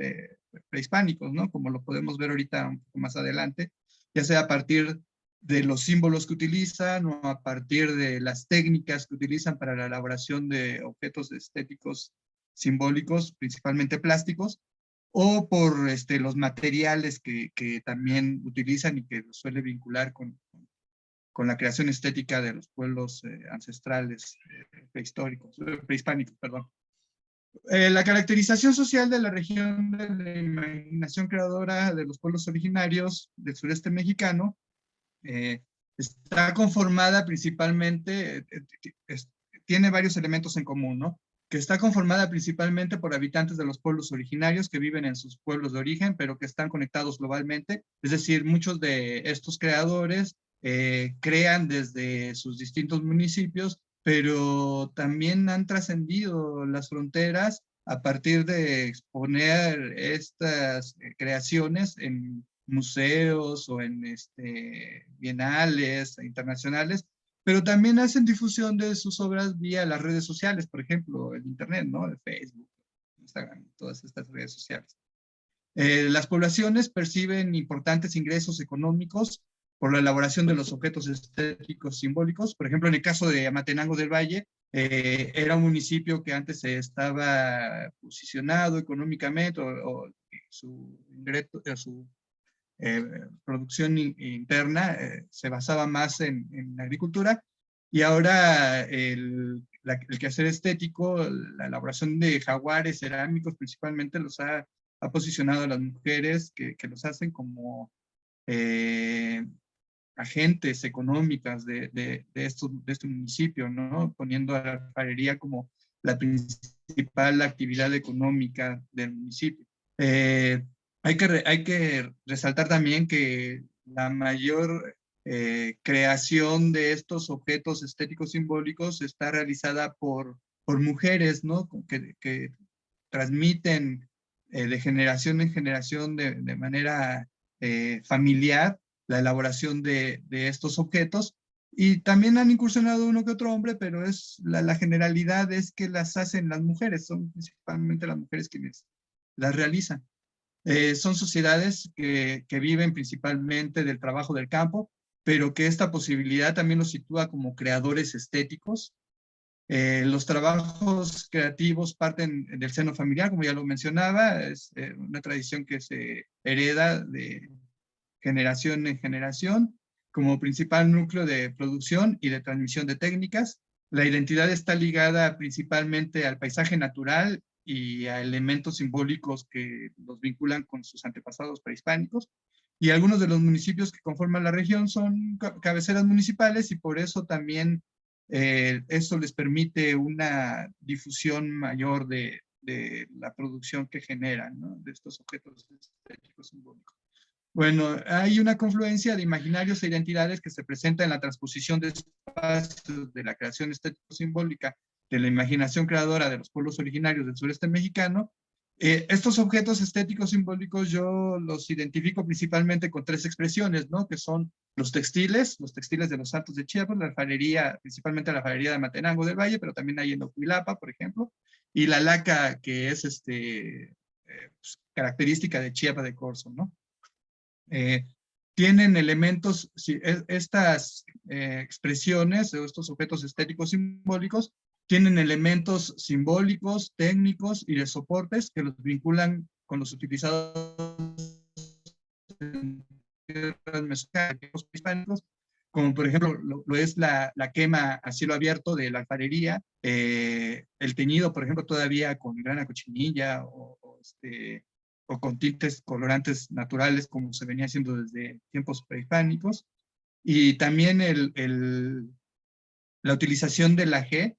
prehispánicos, ¿no? Como lo podemos ver ahorita un poco más adelante, ya sea a partir de los símbolos que utilizan o a partir de las técnicas que utilizan para la elaboración de objetos estéticos simbólicos, principalmente plásticos, o por los materiales que también utilizan y que los suele vincular con la creación estética de los pueblos ancestrales prehispánicos, perdón. La caracterización social de la región de la imaginación creadora de los pueblos originarios del sureste mexicano está conformada principalmente, tiene varios elementos en común, ¿no? Que está conformada principalmente por habitantes de los pueblos originarios que viven en sus pueblos de origen, pero que están conectados globalmente. Es decir, muchos de estos creadores crean desde sus distintos municipios, pero también han trascendido las fronteras a partir de exponer estas creaciones en museos o en bienales internacionales, pero también hacen difusión de sus obras vía las redes sociales, por ejemplo, el internet, ¿no? El Facebook, Instagram, todas estas redes sociales. Las poblaciones perciben importantes ingresos económicos por la elaboración de los objetos estéticos simbólicos. Por ejemplo, en el caso de Amatenango del Valle, era un municipio que antes estaba posicionado económicamente o su ingreso, su producción interna se basaba más en la agricultura, y ahora el quehacer estético, la elaboración de jaguares cerámicos principalmente, los ha posicionado a las mujeres que los hacen como agentes económicas de este municipio, ¿no? Poniendo a la alfarería como la principal actividad económica del municipio. Hay que resaltar también que la mayor creación de estos objetos estéticos simbólicos está realizada por mujeres, ¿no? Que transmiten de generación en generación de manera familiar la elaboración de estos objetos, y también han incursionado uno que otro hombre, pero la generalidad es que las hacen las mujeres, son principalmente las mujeres quienes las realizan. Son sociedades que viven principalmente del trabajo del campo, pero que esta posibilidad también los sitúa como creadores estéticos Los trabajos creativos parten del seno familiar, como ya lo mencionaba, es una tradición que se hereda de generación en generación como principal núcleo de producción y de transmisión de técnicas. La identidad está ligada principalmente al paisaje natural y a elementos simbólicos que los vinculan con sus antepasados prehispánicos. Y algunos de los municipios que conforman la región son cabeceras municipales y por eso también eso les permite una difusión mayor de la producción que generan, ¿no? De estos objetos estéticos simbólicos. Bueno, hay una confluencia de imaginarios e identidades que se presenta en la transposición de espacios de la creación estético-simbólica de la imaginación creadora de los pueblos originarios del sureste mexicano. Estos objetos estéticos simbólicos yo los identifico principalmente con tres expresiones, ¿no? Que son los textiles de los Altos de Chiapas, la alfarería, principalmente la alfarería de Matenango del Valle, pero también hay en Ocuilapa, por ejemplo, y la laca, que es pues, característica de Chiapa de Corzo, ¿no? Tienen elementos, estas expresiones o estos objetos estéticos simbólicos tienen elementos simbólicos, técnicos y de soportes que los vinculan con los utilizados en tierras mesoamericanas hispánicos, como por ejemplo lo es la quema a cielo abierto de la alfarería, el teñido, por ejemplo, todavía con grana cochinilla o con tintes colorantes naturales, como se venía haciendo desde tiempos prehispánicos, y también la utilización de la G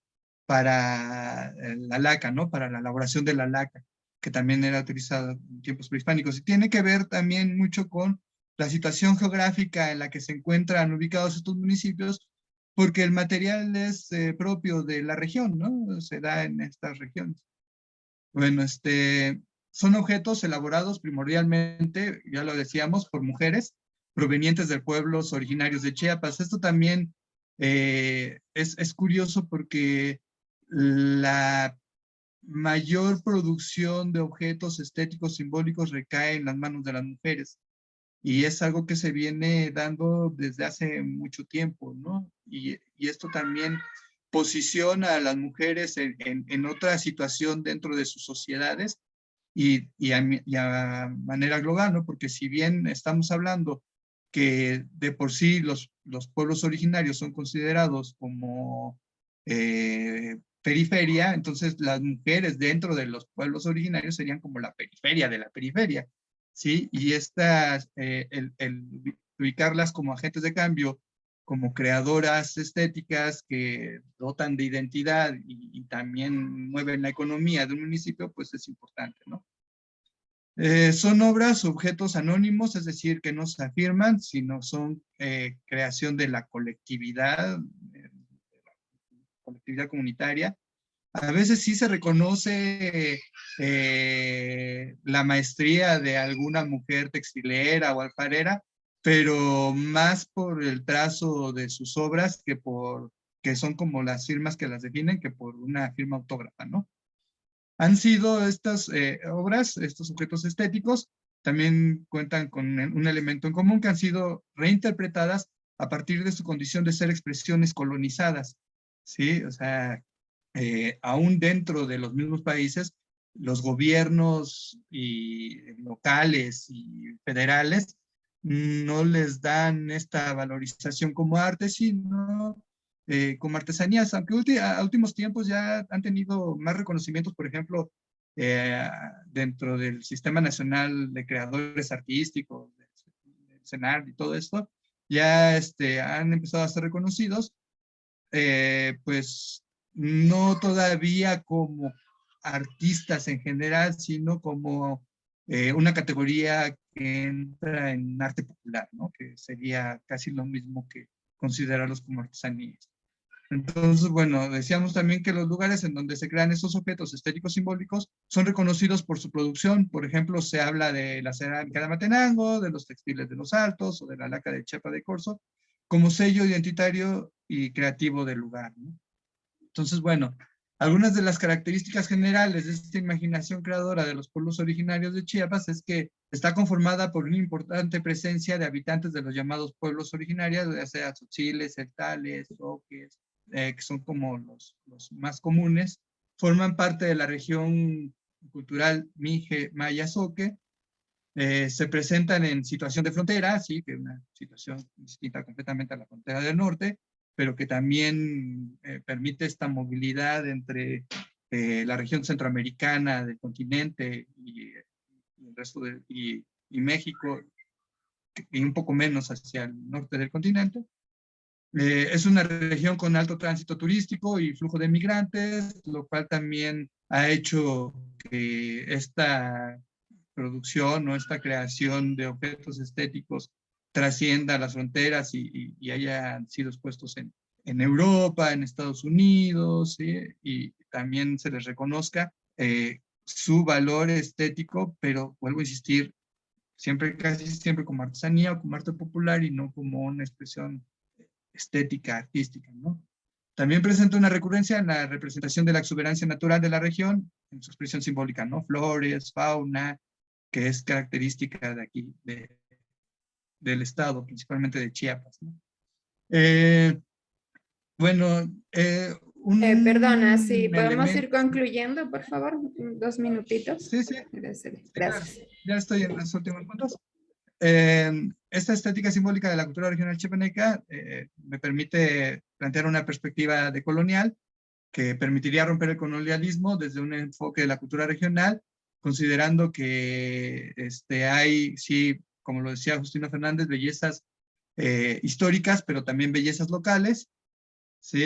para la laca, ¿no? Para la elaboración de la laca, que también era utilizada en tiempos prehispánicos. Y tiene que ver también mucho con la situación geográfica en la que se encuentran ubicados estos municipios, porque el material es propio de la región, ¿no? Se da en estas regiones. Bueno, son objetos elaborados primordialmente, ya lo decíamos, por mujeres provenientes de pueblos originarios de Chiapas. Esto también es curioso porque la mayor producción de objetos estéticos simbólicos recae en las manos de las mujeres. Y es algo que se viene dando desde hace mucho tiempo, ¿no? Y esto también posiciona a las mujeres en otra situación dentro de sus sociedades y a manera global, ¿no? Porque si bien estamos hablando que de por sí los pueblos originarios son considerados como periferia, entonces las mujeres dentro de los pueblos originarios serían como la periferia de la periferia, ¿sí? Y el ubicarlas como agentes de cambio, como creadoras estéticas que dotan de identidad y también mueven la economía de un municipio, pues es importante, ¿no? Son obras, objetos anónimos, es decir, que no se afirman, sino son creación de la colectividad comunitaria. A veces sí se reconoce la maestría de alguna mujer textilera o alfarera, pero más por el trazo de sus obras que son como las firmas que las definen, que por una firma autógrafa, ¿no? Han sido estas obras, estos objetos estéticos, también cuentan con un elemento en común, que han sido reinterpretadas a partir de su condición de ser expresiones colonizadas, ¿sí? O sea, aún dentro de los mismos países, los gobiernos locales y federales no les dan esta valorización como arte, sino como artesanías, aunque a últimos tiempos ya han tenido más reconocimientos, por ejemplo, dentro del Sistema Nacional de Creadores Artísticos, del CENAR y todo esto, ya han empezado a ser reconocidos, pues no todavía como artistas en general, sino como una categoría que entra en arte popular, ¿no? Que sería casi lo mismo que considerarlos como artesanías. Entonces, bueno, decíamos también que los lugares en donde se crean estos objetos estéticos simbólicos son reconocidos por su producción. Por ejemplo, se habla de la cerámica de Matenango, de los textiles de los Altos o de la laca de Chiapa de Corzo, como sello identitario y creativo del lugar, ¿no? Entonces, bueno, algunas de las características generales de esta imaginación creadora de los pueblos originarios de Chiapas es que está conformada por una importante presencia de habitantes de los llamados pueblos originarios, ya sea tzotziles, celtales, oques, que son como los más comunes, forman parte de la región cultural Mije Maya Zoque. Se presentan en situación de frontera, sí, que es una situación distinta completamente a la frontera del norte, pero que también permite esta movilidad entre la región centroamericana del continente y el resto y México, y un poco menos hacia el norte del continente. Es una región con alto tránsito turístico y flujo de migrantes, lo cual también ha hecho que esta producción o esta creación de objetos estéticos trascienda las fronteras y hayan sido expuestos en Europa, en Estados Unidos, ¿sí? Y también se les reconozca su valor estético, pero vuelvo a insistir, siempre, casi siempre como artesanía o como arte popular y no como una expresión estética, artística, ¿no? También presenta una recurrencia en la representación de la exuberancia natural de la región, en su expresión simbólica, ¿no? Flores, fauna, que es característica de aquí, del estado, principalmente de Chiapas, ¿no? Bueno, Perdona, si un podemos elemento... ir concluyendo, por favor, 2 minutitos. Sí, sí, Gracias. ya estoy en los últimos puntos. Esta estética simbólica de la cultura regional chiapaneca me permite plantear una perspectiva decolonial que permitiría romper el colonialismo desde un enfoque de la cultura regional, considerando que hay, sí, como lo decía Justino Fernández, bellezas históricas, pero también bellezas locales, ¿sí?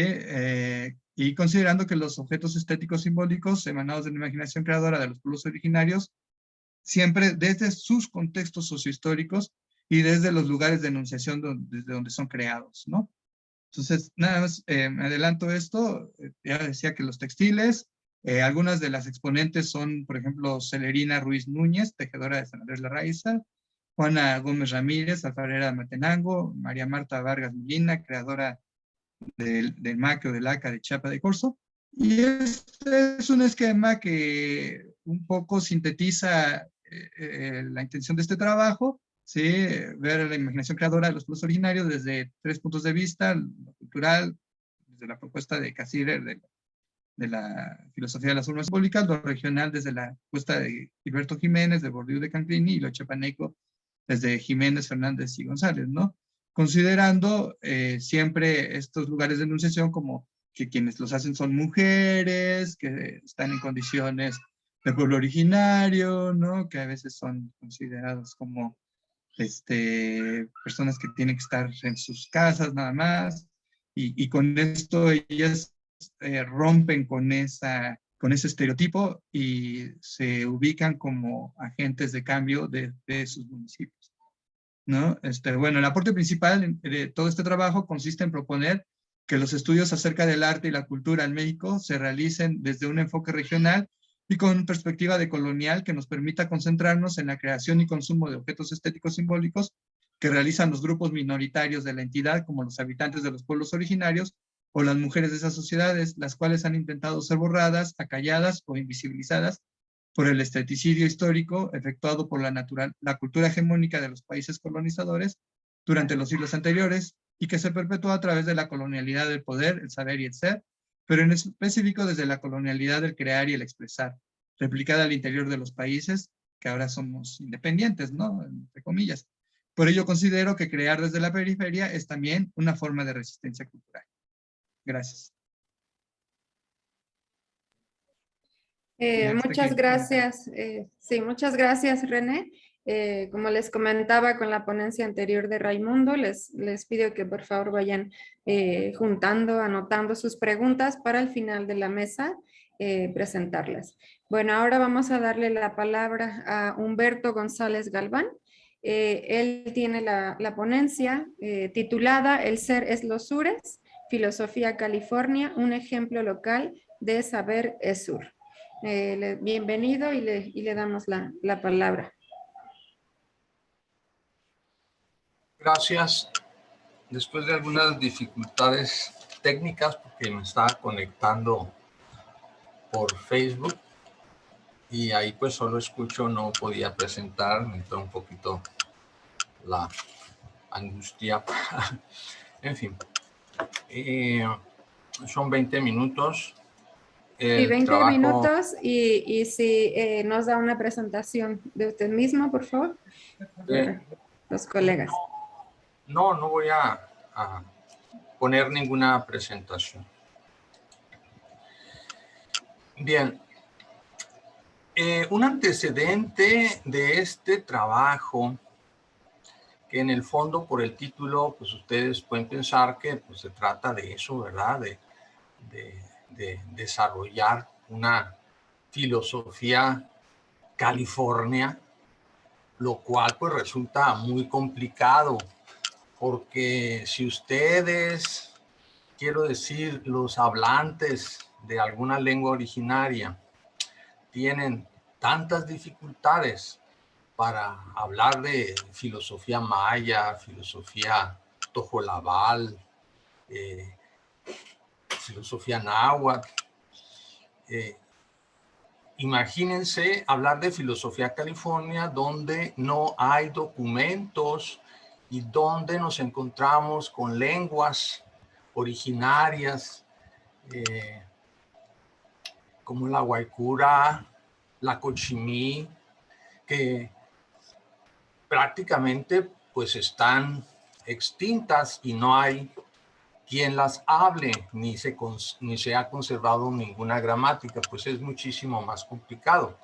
Y considerando que los objetos estéticos simbólicos emanados de la imaginación creadora de los pueblos originarios, siempre desde sus contextos sociohistóricos y desde los lugares de enunciación desde donde son creados, ¿no? Entonces, nada más, me adelanto esto, ya decía que los textiles, algunas de las exponentes son, por ejemplo, Celerina Ruiz Núñez, tejedora de San Andrés La Raiza, Juana Gómez Ramírez, alfarera de Matenango, María Marta Vargas Molina, creadora del maquio del ACA de Chiapa de Corzo. Y este es un esquema que un poco sintetiza la intención de este trabajo, ¿sí? Ver la imaginación creadora de los pueblos originarios desde 3 puntos de vista: lo cultural, desde la propuesta de Cassirer de la filosofía de las formas simbólicas; lo regional desde la propuesta de Gilberto Jiménez, de Bordiú de Canclini; y lo chiapaneco desde Jiménez, Fernández y González, ¿no? Considerando siempre estos lugares de enunciación como que quienes los hacen son mujeres, que están en condiciones de pueblo originario, ¿no? Que a veces son considerados como personas que tienen que estar en sus casas nada más, y con esto ellas rompen con ese estereotipo y se ubican como agentes de cambio de sus municipios, ¿no? Bueno, el aporte principal de todo este trabajo consiste en proponer que los estudios acerca del arte y la cultura en México se realicen desde un enfoque regional y con perspectiva decolonial que nos permita concentrarnos en la creación y consumo de objetos estéticos simbólicos que realizan los grupos minoritarios de la entidad, como los habitantes de los pueblos originarios o las mujeres de esas sociedades, las cuales han intentado ser borradas, acalladas o invisibilizadas por el esteticidio histórico efectuado por la cultura hegemónica de los países colonizadores durante los siglos anteriores, y que se perpetúa a través de la colonialidad del poder, el saber y el ser, pero en específico desde la colonialidad del crear y el expresar, replicada al interior de los países que ahora somos independientes, ¿no? Entre comillas. Por ello considero que crear desde la periferia es también una forma de resistencia cultural. Gracias. Muchas gracias. Sí, muchas gracias, René. Como les comentaba con la ponencia anterior de Raimundo, les pido que por favor vayan juntando, anotando sus preguntas para al final de la mesa presentarlas. Bueno, ahora vamos a darle la palabra a Humberto González Galván. Él tiene la ponencia titulada El ser es los sures, Filosofía California, un ejemplo local de saber es sur. Bienvenido y le damos la palabra. Gracias. Después de algunas dificultades técnicas, porque me estaba conectando por Facebook y ahí pues solo escucho, no podía presentar, me entró un poquito la angustia. En fin. son 20 minutos. Sí, 20 trabajo, minutos y si nos da una presentación de usted mismo, por favor, para los colegas. no voy a poner ninguna presentación. Bien, un antecedente de este trabajo, que en el fondo por el título, pues ustedes pueden pensar que pues, se trata de eso, ¿verdad? De desarrollar una filosofía California, lo cual pues resulta muy complicado, porque si ustedes, quiero decir, los hablantes de alguna lengua originaria, tienen tantas dificultades para hablar de filosofía maya, filosofía tojolabal, filosofía náhuatl. Imagínense hablar de filosofía California donde no hay documentos y donde nos encontramos con lenguas originarias como la guaycura, la cochimí, que prácticamente pues están extintas y no hay quien las hable, ni se ha conservado ninguna gramática, pues es muchísimo más complicado.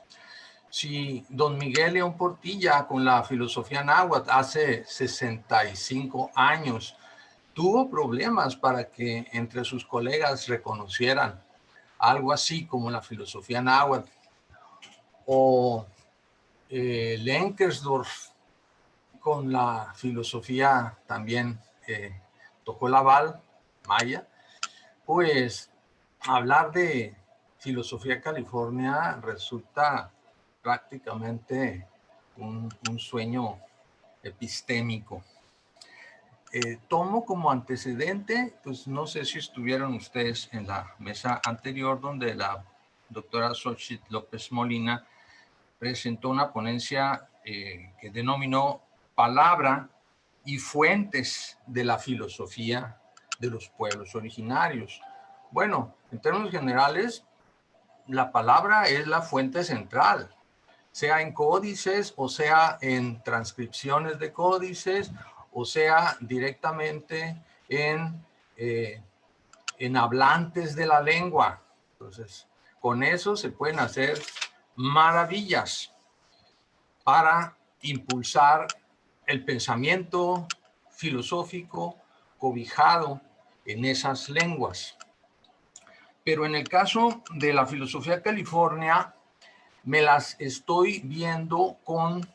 Si don Miguel León Portilla con la filosofía náhuatl hace 65 años tuvo problemas para que entre sus colegas reconocieran algo así como la filosofía náhuatl, o Lenkersdorf con la filosofía también tojolabal, maya, pues hablar de filosofía California resulta prácticamente un sueño epistémico. Tomo como antecedente, pues no sé si estuvieron ustedes en la mesa anterior donde la doctora Xochitl López Molina presentó una ponencia que denominó Palabra y fuentes de la filosofía de los pueblos originarios. Bueno, en términos generales, la palabra es la fuente central, sea en códices o sea en transcripciones de códices o sea directamente en hablantes de la lengua. Entonces, con eso se pueden hacer maravillas para impulsar el pensamiento filosófico cobijado en esas lenguas. Pero en el caso de la filosofía California, me las estoy viendo con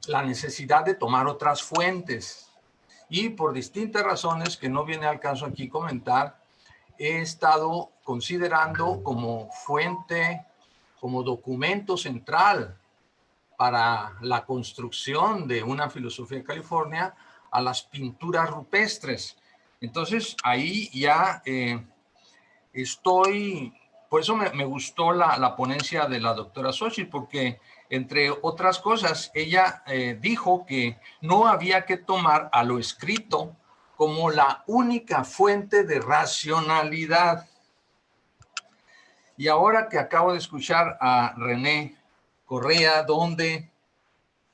la necesidad de tomar otras fuentes. Y por distintas razones que no viene al caso aquí comentar, he estado considerando como fuente, como documento central para la construcción de una filosofía de California a las pinturas rupestres. Entonces ahí ya estoy, por eso me gustó la ponencia de la doctora Xochitl, porque entre otras cosas ella dijo que no había que tomar a lo escrito como la única fuente de racionalidad. Y ahora que acabo de escuchar a René Correa, donde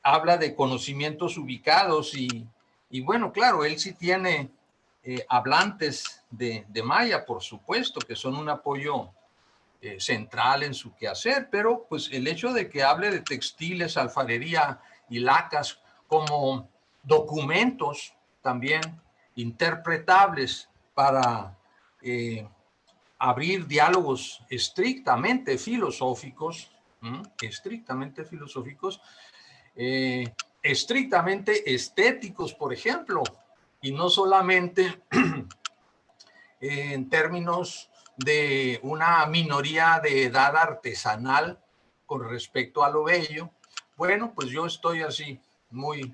habla de conocimientos ubicados y bueno, claro, él sí tiene hablantes de maya, por supuesto, que son un apoyo central en su quehacer, pero pues el hecho de que hable de textiles, alfarería y lacas como documentos también interpretables para abrir diálogos estrictamente filosóficos, estrictamente estéticos, por ejemplo, y no solamente en términos de una minoría de edad artesanal con respecto a lo bello. Bueno, pues yo estoy así muy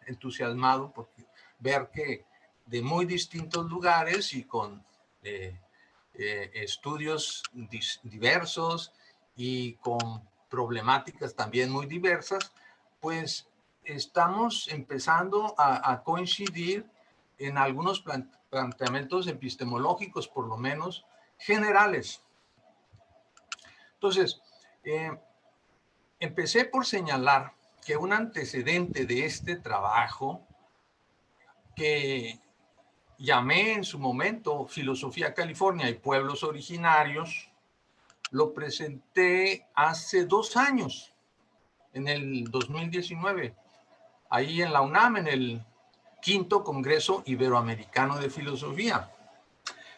entusiasmado por ver que de muy distintos lugares y con estudios diversos y con problemáticas también muy diversas, pues estamos empezando a coincidir en algunos planteamientos epistemológicos, por lo menos, generales. Entonces, empecé por señalar que un antecedente de este trabajo, que llamé en su momento Filosofía California y Pueblos Originarios, lo presenté hace 2 años, en el 2019, ahí en la UNAM, en el 5º Congreso Iberoamericano de Filosofía.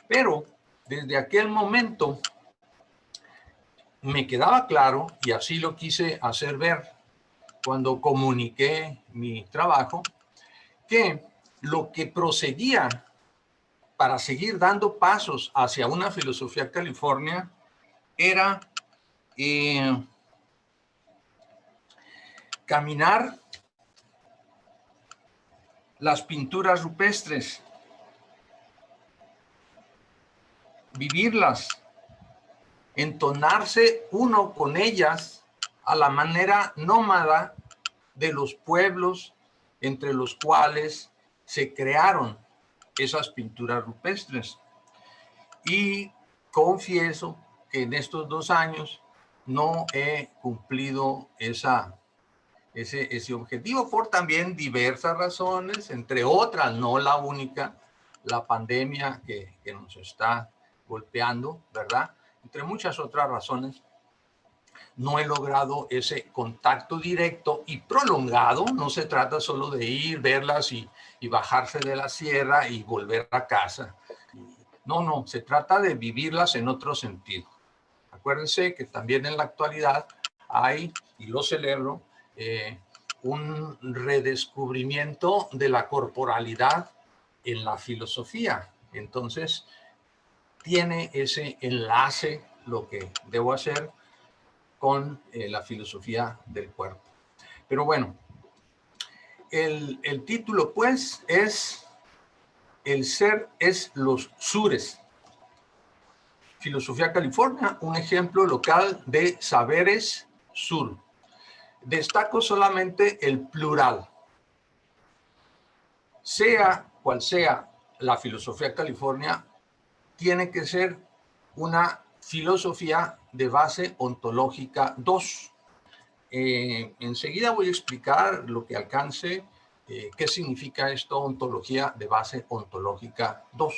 Pero desde aquel momento me quedaba claro, y así lo quise hacer ver cuando comuniqué mi trabajo, que lo que proseguía para seguir dando pasos hacia una filosofía California era caminar las pinturas rupestres, vivirlas, entonarse uno con ellas a la manera nómada de los pueblos entre los cuales se crearon esas pinturas rupestres. Y confieso que en estos 2 años no he cumplido ese objetivo por también diversas razones, entre otras, no la única, la pandemia que nos está golpeando, ¿verdad? Entre muchas otras razones, no he logrado ese contacto directo y prolongado. No se trata solo de ir, verlas y bajarse de la sierra y volver a casa. No, se trata de vivirlas en otro sentido. Acuérdense que también en la actualidad hay, y lo celebro, un redescubrimiento de la corporalidad en la filosofía. Entonces, tiene ese enlace lo que debo hacer con la filosofía del cuerpo. Pero bueno, el título pues es El ser es los sures. Filosofía California, un ejemplo local de saberes sur. Destaco solamente el plural. Sea cual sea la filosofía California, tiene que ser una filosofía de base ontológica 2. Enseguida voy a explicar lo que alcance, qué significa esto, ontología de base ontológica 2.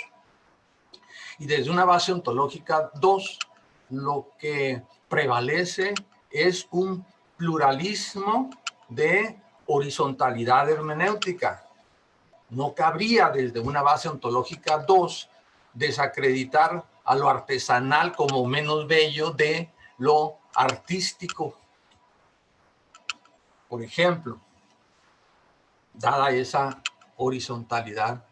Y desde una base ontológica 2, lo que prevalece es un pluralismo de horizontalidad hermenéutica. No cabría desde una base ontológica 2 desacreditar a lo artesanal como menos bello de lo artístico. Por ejemplo, dada esa horizontalidad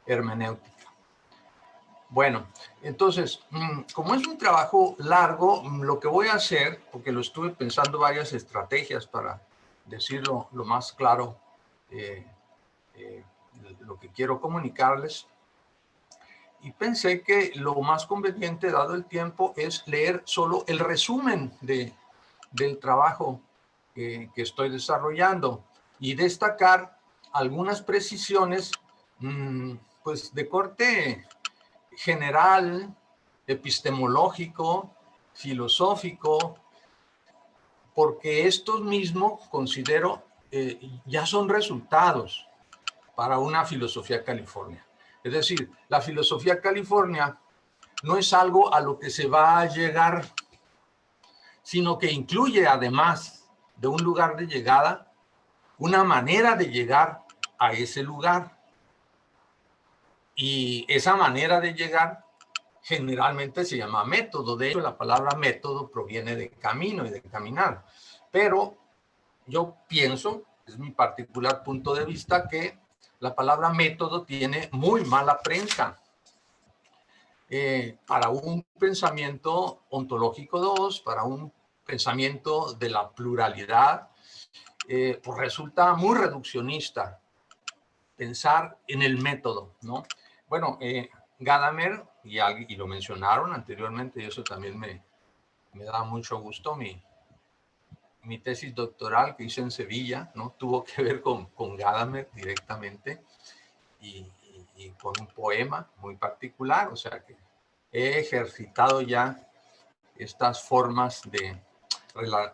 hermenéutica. Bueno, entonces, como es un trabajo largo, lo que voy a hacer, porque lo estuve pensando varias estrategias para decirlo lo más claro, lo que quiero comunicarles, y pensé que lo más conveniente, dado el tiempo, es leer solo el resumen del trabajo que estoy desarrollando y destacar algunas precisiones pues de corte general, epistemológico, filosófico, porque estos mismos considero ya son resultados para una filosofía California. Es decir, la filosofía California no es algo a lo que se va a llegar, sino que incluye, además de un lugar de llegada, una manera de llegar a ese lugar. Y esa manera de llegar generalmente se llama método. De hecho, la palabra método proviene de camino y de caminar. Pero yo pienso, es mi particular punto de vista, que la palabra método tiene muy mala prensa. Para un pensamiento ontológico 2, para un pensamiento de la pluralidad, pues resulta muy reduccionista pensar en el método, ¿no? Bueno, Gadamer, y lo mencionaron anteriormente, y eso también me da mucho gusto, mi mi tesis doctoral que hice en Sevilla, ¿no? Tuvo que ver con Gadamer directamente y con un poema muy particular, o sea que he ejercitado ya estas formas de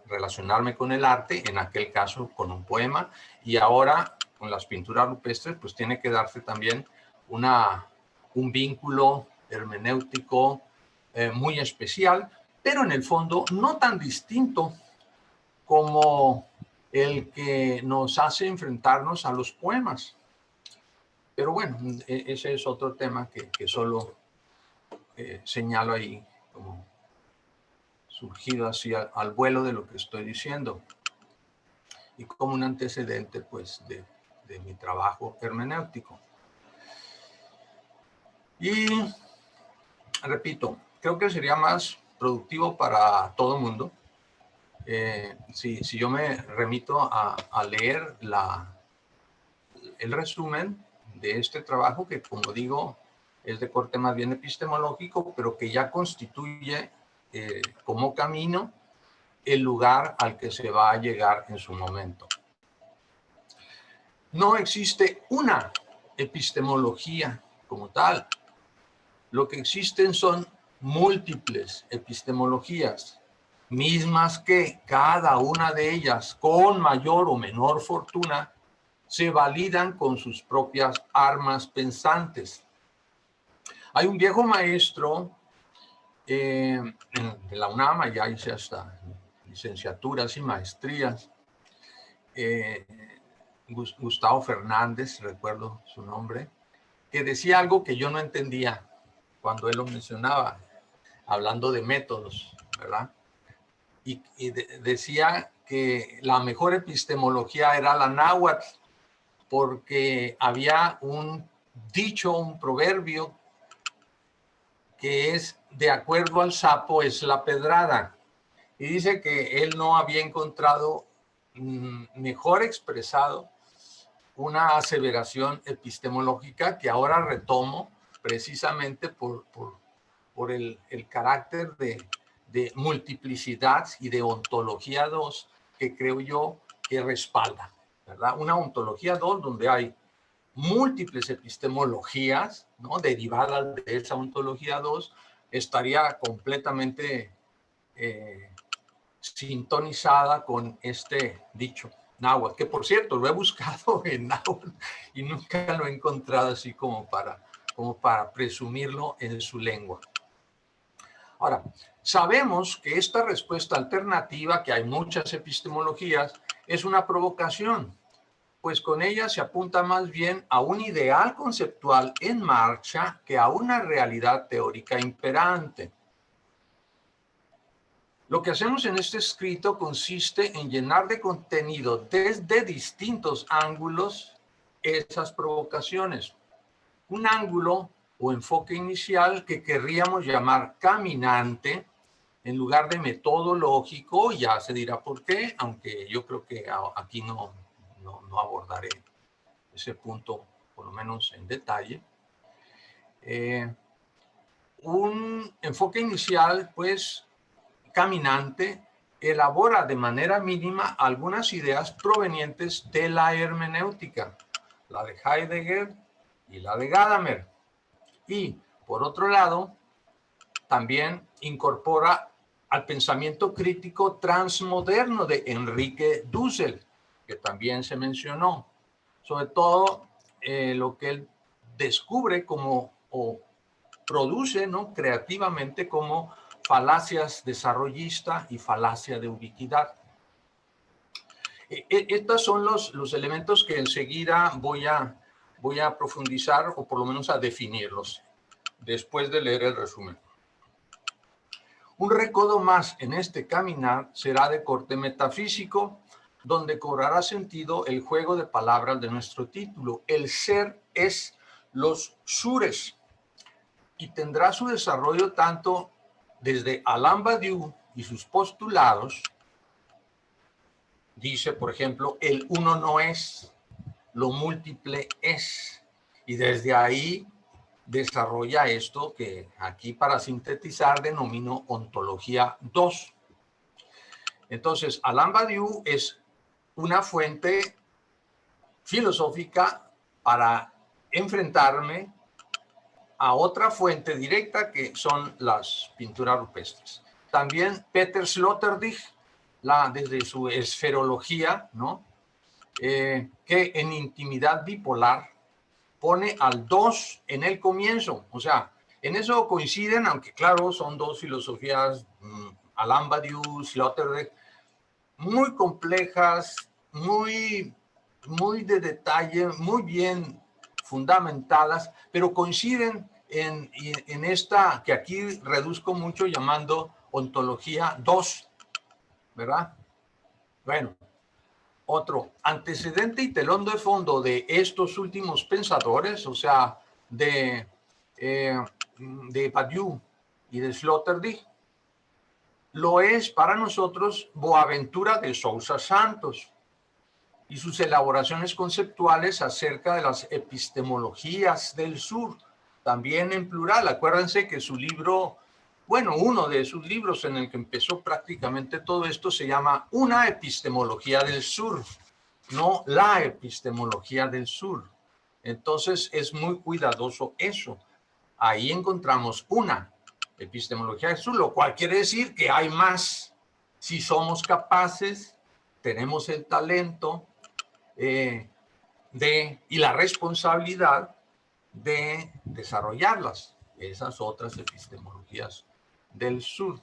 relacionarme con el arte, en aquel caso con un poema, y ahora con las pinturas rupestres, pues tiene que darse también un vínculo hermenéutico muy especial, pero en el fondo no tan distinto como el que nos hace enfrentarnos a los poemas. Pero bueno, ese es otro tema que solo señalo ahí como surgido así al vuelo de lo que estoy diciendo y como un antecedente pues de mi trabajo hermenéutico. Y repito, creo que sería más productivo para todo el mundo si yo me remito a leer el resumen de este trabajo que, como digo, es de corte más bien epistemológico, pero que ya constituye como camino el lugar al que se va a llegar en su momento. No existe una epistemología como tal. Lo que existen son múltiples epistemologías, mismas que cada una de ellas, con mayor o menor fortuna, se validan con sus propias armas pensantes. Hay un viejo maestro de la UNAM, ya hice hasta licenciaturas y maestrías, Gustavo Fernández, recuerdo su nombre, que decía algo que yo no entendía cuando él lo mencionaba, hablando de métodos, ¿verdad? Y decía que la mejor epistemología era la náhuatl, porque había un dicho, un proverbio, que es de acuerdo al sapo es la pedrada. Y dice que él no había encontrado mejor expresado una aseveración epistemológica que ahora retomo precisamente por el carácter de multiplicidad y de ontología 2 que creo yo que respalda, ¿verdad? Una ontología 2 donde hay múltiples epistemologías, ¿no? Derivadas de esa ontología 2, estaría completamente sintonizada con este dicho náhuatl, que por cierto lo he buscado en náhuatl y nunca lo he encontrado así como para presumirlo en su lengua. Ahora, sabemos que esta respuesta alternativa, que hay muchas epistemologías, es una provocación, pues con ella se apunta más bien a un ideal conceptual en marcha que a una realidad teórica imperante. Lo que hacemos en este escrito consiste en llenar de contenido desde distintos ángulos esas provocaciones. Un ángulo o enfoque inicial que querríamos llamar caminante en lugar de metodológico, ya se dirá por qué, aunque yo creo que aquí no abordaré ese punto, por lo menos en detalle. Un enfoque inicial, pues, caminante, elabora de manera mínima algunas ideas provenientes de la hermenéutica, la de Heidegger y la de Gadamer. Y, por otro lado, también incorpora al pensamiento crítico transmoderno de Enrique Dussel, que también se mencionó, sobre todo lo que él descubre como o produce, ¿no?, creativamente como falacias desarrollista y falacia de ubiquidad. Estos son los elementos que enseguida voy a profundizar, o por lo menos a definirlos, después de leer el resumen. Un recodo más en este caminar será de corte metafísico, donde cobrará sentido el juego de palabras de nuestro título. El ser es los sures, y tendrá su desarrollo tanto desde Alain Badiou y sus postulados. Dice, por ejemplo, el uno no es, lo múltiple es, y desde ahí desarrolla esto que aquí, para sintetizar, denomino ontología 2. Entonces, Alain Badiou es una fuente filosófica para enfrentarme a otra fuente directa que son las pinturas rupestres. También Peter Sloterdijk, desde su esferología, ¿no? Que en intimidad bipolar pone al 2 en el comienzo. O sea, en eso coinciden, aunque claro, son dos filosofías, Alain Badiou, Sloterdijk, muy complejas, muy de detalle, muy bien fundamentadas, pero coinciden en esta que aquí reduzco mucho llamando ontología 2, ¿verdad? Bueno, otro antecedente y telón de fondo de estos últimos pensadores, o sea, de Badiou y de Sloterdijk, lo es para nosotros Boaventura de Sousa Santos y sus elaboraciones conceptuales acerca de las epistemologías del sur, también en plural. Acuérdense que su libro, bueno, uno de sus libros en el que empezó prácticamente todo esto se llama Una epistemología del sur, no la epistemología del sur. Entonces es muy cuidadoso eso. Ahí encontramos una epistemología del sur, lo cual quiere decir que hay más. Si somos capaces, tenemos el talento y la responsabilidad de desarrollarlas, esas otras epistemologías del sur.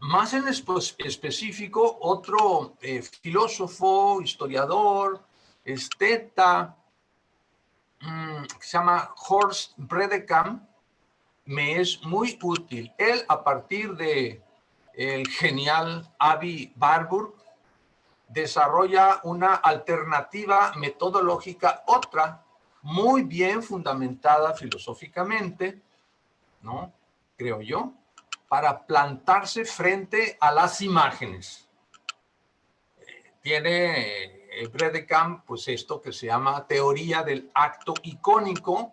Más en específico, otro filósofo, historiador, esteta, que se llama Horst Bredekamp, me es muy útil. Él, a partir de el genial Avi Warburg, desarrolla una alternativa metodológica, otra, muy bien fundamentada filosóficamente, ¿no? Creo yo, para plantarse frente a las imágenes. Tiene Bredekamp, pues esto que se llama teoría del acto icónico,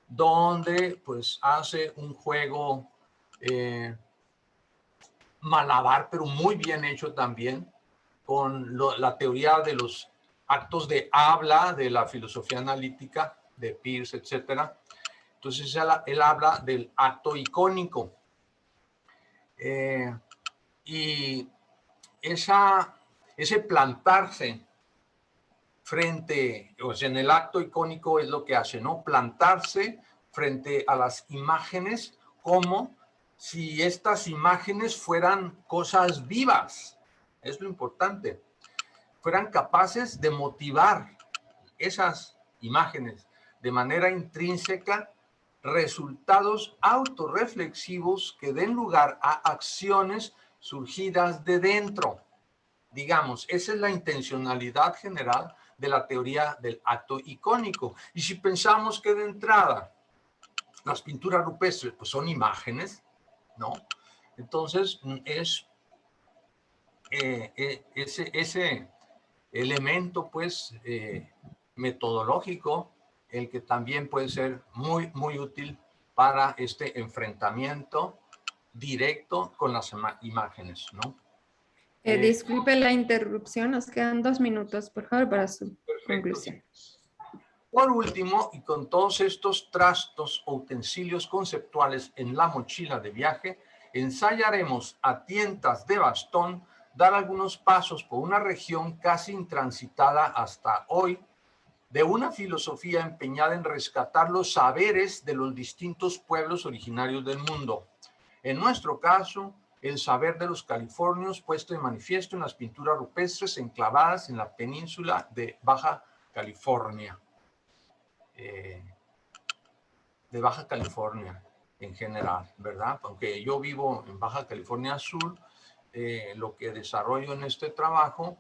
donde pues hace un juego malabar, pero muy bien hecho también, con la teoría de los actos de habla de la filosofía analítica de Peirce, etc. Entonces él habla del acto icónico. Y ese plantarse frente, o sea, en el acto icónico es lo que hace, ¿no? Plantarse frente a las imágenes como si estas imágenes fueran cosas vivas. Es lo importante. Fueran capaces de motivar esas imágenes de manera intrínseca resultados autorreflexivos que den lugar a acciones surgidas de dentro. Digamos, esa es la intencionalidad general de la teoría del acto icónico. Y si pensamos que de entrada las pinturas rupestres pues son imágenes, ¿no? Entonces es ese elemento pues metodológico el que también puede ser muy, muy útil para este enfrentamiento directo con las imágenes, ¿no? Disculpe la interrupción, nos quedan 2 minutos, por favor, para su conclusión. Por último, y con todos estos trastos o utensilios conceptuales en la mochila de viaje, ensayaremos a tientas de bastón dar algunos pasos por una región casi intransitada hasta hoy, de una filosofía empeñada en rescatar los saberes de los distintos pueblos originarios del mundo. En nuestro caso, el saber de los californios puesto de manifiesto en las pinturas rupestres enclavadas en la península de Baja California. De Baja California en general, ¿verdad? Aunque yo vivo en Baja California Sur, lo que desarrollo en este trabajo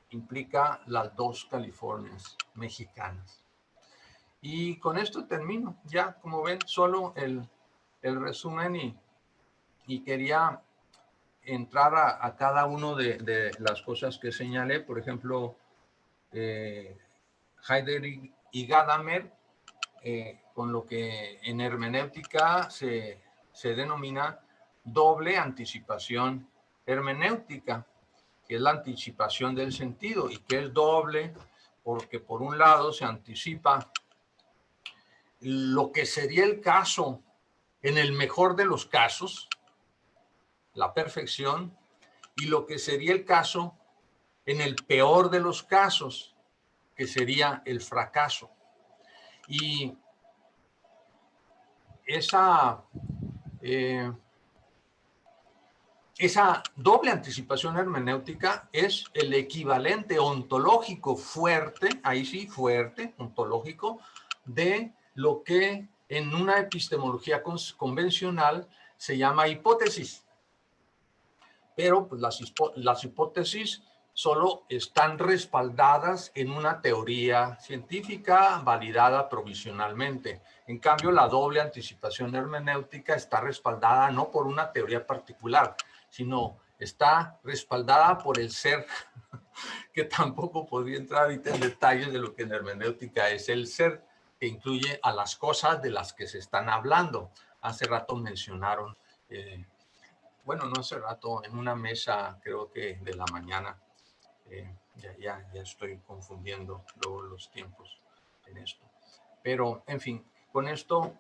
implica las 2 Californias mexicanas. Y con esto termino. Ya, como ven, solo el resumen y quería entrar a cada uno de las cosas que señalé. Por ejemplo, Heidegger y Gadamer, con lo que en hermenéutica se denomina doble anticipación hermenéutica, que es la anticipación del sentido, y que es doble porque por un lado se anticipa lo que sería el caso en el mejor de los casos, la perfección, y lo que sería el caso en el peor de los casos, que sería el fracaso. Y esa doble anticipación hermenéutica es el equivalente ontológico fuerte, ahí sí, fuerte, ontológico, de lo que en una epistemología convencional se llama hipótesis. Pero pues, las hipótesis solo están respaldadas en una teoría científica validada provisionalmente. En cambio, la doble anticipación hermenéutica está respaldada no por una teoría particular, sino está respaldada por el ser, que tampoco podría entrar ahorita en detalles de lo que en hermenéutica es el ser, que incluye a las cosas de las que se están hablando. Hace rato mencionaron, bueno, no hace rato, en una mesa, creo que de la mañana, ya estoy confundiendo luego los tiempos en esto. Pero, en fin, con esto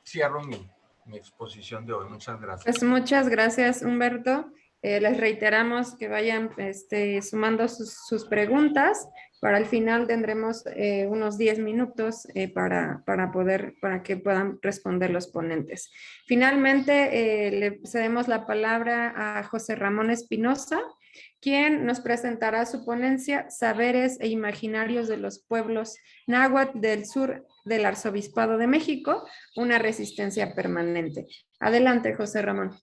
cierro mi exposición de hoy. Muchas gracias. Pues muchas gracias, Humberto. Les reiteramos que vayan sumando sus preguntas. Para el final tendremos unos 10 minutos para que puedan responder los ponentes. Finalmente, le cedemos la palabra a José Ramón Espinosa, quien nos presentará su ponencia Saberes e Imaginarios de los Pueblos Náhuatl del Sur del Arzobispado de México, una resistencia permanente. Adelante, José Ramón.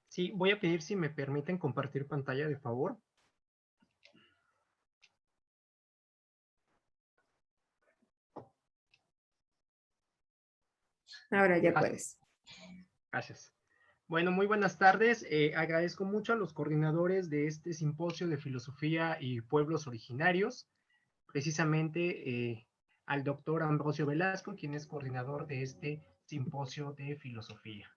Sí, voy a pedir si me permiten compartir pantalla, de favor. Ahora ya puedes. Gracias. Bueno, muy buenas tardes. Agradezco mucho a los coordinadores de este simposio de filosofía y pueblos originarios, precisamente al doctor Ambrosio Velasco, quien es coordinador de este simposio de filosofía.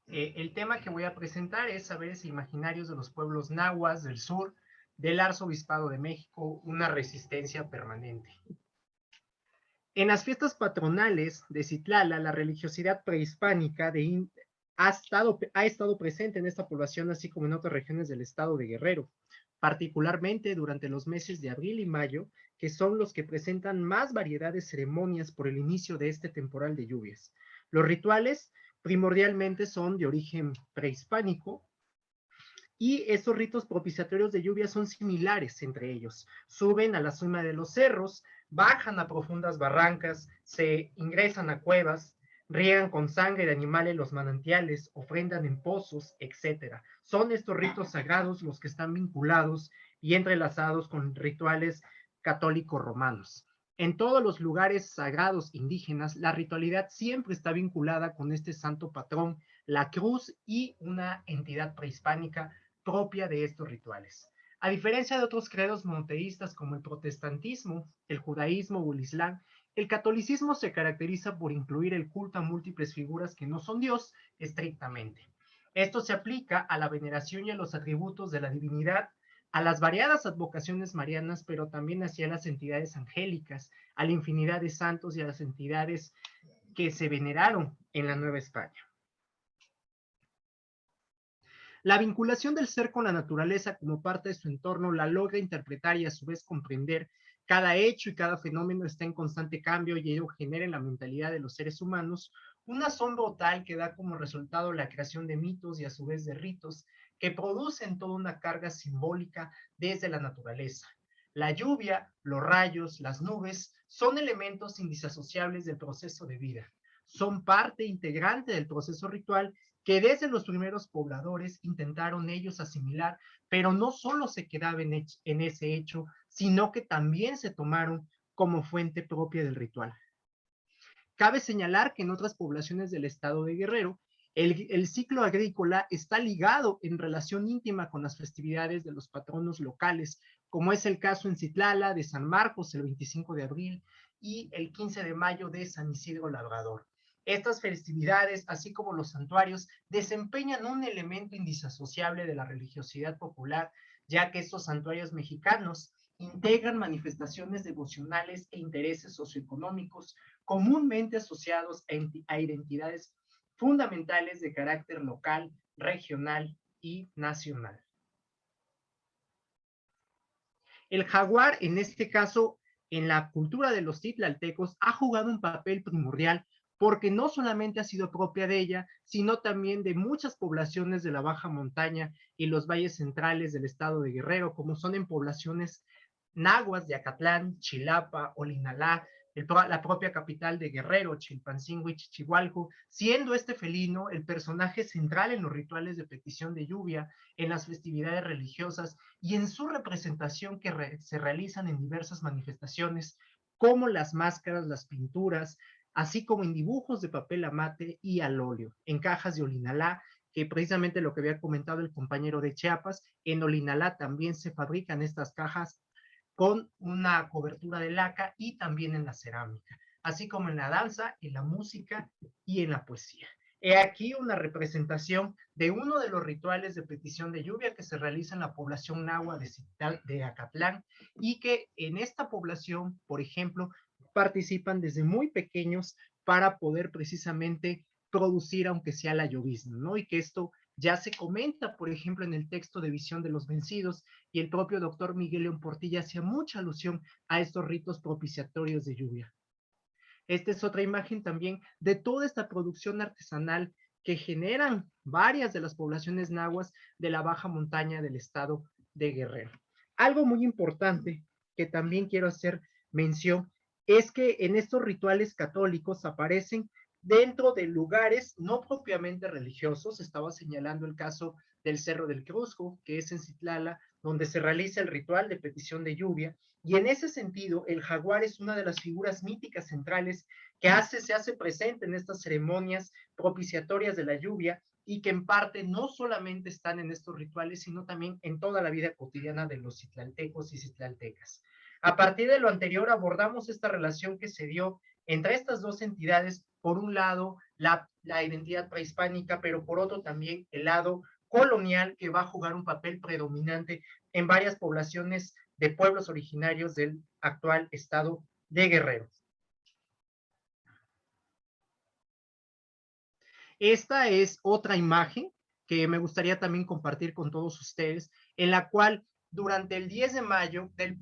El tema que voy a presentar es Saberes Imaginarios de los Pueblos Nahuas del Sur del Arzobispado de México, una resistencia permanente. En las fiestas patronales de Citlala, la religiosidad prehispánica ha estado presente en esta población, así como en otras regiones del estado de Guerrero, particularmente durante los meses de abril y mayo, que son los que presentan más variedad de ceremonias por el inicio de este temporal de lluvias. Los rituales primordialmente son de origen prehispánico, y estos ritos propiciatorios de lluvia son similares entre ellos. Suben a la cima de los cerros, bajan a profundas barrancas, se ingresan a cuevas, riegan con sangre de animales los manantiales, ofrendan en pozos, etc. Son estos ritos sagrados los que están vinculados y entrelazados con rituales católicos romanos. En todos los lugares sagrados indígenas, la ritualidad siempre está vinculada con este santo patrón, la cruz y una entidad prehispánica propia de estos rituales. A diferencia de otros credos monoteístas como el protestantismo, el judaísmo o el islam, el catolicismo se caracteriza por incluir el culto a múltiples figuras que no son Dios estrictamente. Esto se aplica a la veneración y a los atributos de la divinidad, a las variadas advocaciones marianas, pero también hacia las entidades angélicas, a la infinidad de santos y a las entidades que se veneraron en la Nueva España. La vinculación del ser con la naturaleza como parte de su entorno la logra interpretar y a su vez comprender. Cada hecho y cada fenómeno está en constante cambio y ello genera en la mentalidad de los seres humanos un asombro tal que da como resultado la creación de mitos y a su vez de ritos que producen toda una carga simbólica desde la naturaleza. La lluvia, los rayos, las nubes son elementos indisociables del proceso de vida. Son parte integrante del proceso ritual que desde los primeros pobladores intentaron ellos asimilar, pero no solo se quedaba en ese hecho, sino que también se tomaron como fuente propia del ritual. Cabe señalar que en otras poblaciones del estado de Guerrero, el ciclo agrícola está ligado en relación íntima con las festividades de los patronos locales, como es el caso en Citlala de San Marcos el 25 de abril y el 15 de mayo de San Isidro Labrador. Estas festividades, así como los santuarios, desempeñan un elemento indisociable de la religiosidad popular, ya que estos santuarios mexicanos integran manifestaciones devocionales e intereses socioeconómicos comúnmente asociados a identidades fundamentales de carácter local, regional y nacional. El jaguar, en este caso, en la cultura de los titlaltecos, ha jugado un papel primordial porque no solamente ha sido propia de ella, sino también de muchas poblaciones de la baja montaña y los valles centrales del estado de Guerrero, como son en poblaciones nahuas de Acatlán, Chilapa, Olinalá, la propia capital de Guerrero, Chilpancingo y Chichihualco, siendo este felino el personaje central en los rituales de petición de lluvia, en las festividades religiosas y en su representación que se realizan en diversas manifestaciones, como las máscaras, las pinturas, así como en dibujos de papel amate y al óleo, en cajas de Olinalá, que precisamente lo que había comentado el compañero de Chiapas, en Olinalá también se fabrican estas cajas con una cobertura de laca y también en la cerámica, así como en la danza, en la música y en la poesía. He aquí una representación de uno de los rituales de petición de lluvia que se realiza en la población nahua de Acatlán y que en esta población, por ejemplo, participan desde muy pequeños para poder precisamente producir aunque sea la llovizna, ¿no? Y que esto ya se comenta, por ejemplo, en el texto de Visión de los Vencidos, y el propio doctor Miguel León Portilla hacía mucha alusión a estos ritos propiciatorios de lluvia. Esta es otra imagen también de toda esta producción artesanal que generan varias de las poblaciones nahuas de la baja montaña del estado de Guerrero. Algo muy importante que también quiero hacer mención es que en estos rituales católicos aparecen dentro de lugares no propiamente religiosos. Estaba señalando el caso del Cerro del Cruzco, que es en Citlala, donde se realiza el ritual de petición de lluvia, y en ese sentido el jaguar es una de las figuras míticas centrales que se hace presente en estas ceremonias propiciatorias de la lluvia y que en parte no solamente están en estos rituales, sino también en toda la vida cotidiana de los citlaltecos y citlaltecas. A partir de lo anterior abordamos esta relación que se dio entre estas dos entidades, por un lado la identidad prehispánica, pero por otro también el lado colonial, que va a jugar un papel predominante en varias poblaciones de pueblos originarios del actual estado de Guerrero. Esta es otra imagen que me gustaría también compartir con todos ustedes, en la cual durante el 10 de mayo, el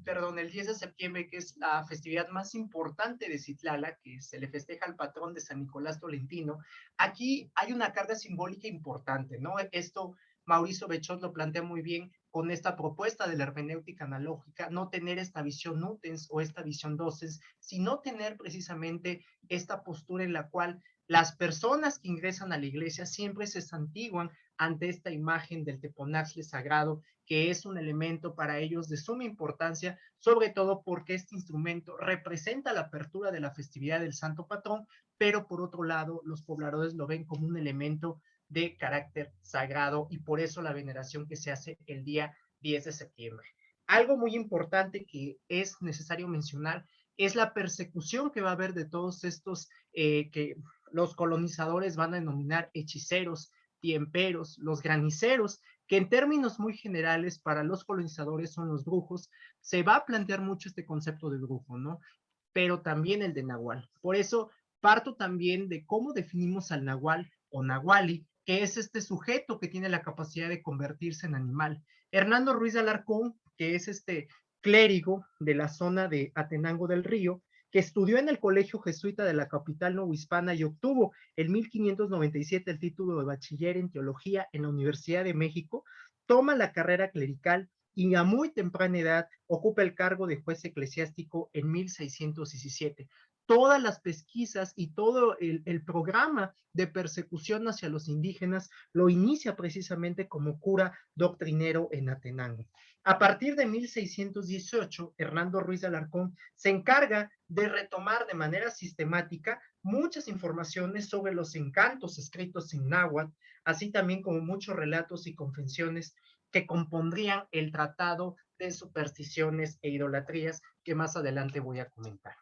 10 de septiembre, que es la festividad más importante de Citlala, que se le festeja al patrón de San Nicolás Tolentino, aquí hay una carga simbólica importante, ¿no? Esto Mauricio Bechot lo plantea muy bien con esta propuesta de la hermenéutica analógica, no tener esta visión nutens o esta visión docens, sino tener precisamente esta postura en la cual las personas que ingresan a la iglesia siempre se santiguan ante esta imagen del teponaxle sagrado, que es un elemento para ellos de suma importancia, sobre todo porque este instrumento representa la apertura de la festividad del Santo Patrón, pero por otro lado, los pobladores lo ven como un elemento de carácter sagrado y por eso la veneración que se hace el día 10 de septiembre. Algo muy importante que es necesario mencionar es la persecución que va a haber de todos estos que los colonizadores van a denominar hechiceros, tiemperos, los graniceros, que en términos muy generales para los colonizadores son los brujos. Se va a plantear mucho este concepto de brujo, ¿no? Pero también el de nahual. Por eso parto también de cómo definimos al nahual o nahuali, que es este sujeto que tiene la capacidad de convertirse en animal. Hernando Ruiz de Alarcón, que es este clérigo de la zona de Atenango del Río, que estudió en el Colegio Jesuita de la capital novohispana y obtuvo en 1597 el título de bachiller en teología en la Universidad de México, toma la carrera clerical y a muy temprana edad ocupa el cargo de juez eclesiástico en 1617. Todas las pesquisas y todo el programa de persecución hacia los indígenas lo inicia precisamente como cura doctrinero en Atenango. A partir de 1618, Hernando Ruiz de Alarcón se encarga de retomar de manera sistemática muchas informaciones sobre los encantos escritos en náhuatl, así también como muchos relatos y confesiones que compondrían el tratado de supersticiones e idolatrías que más adelante voy a comentar.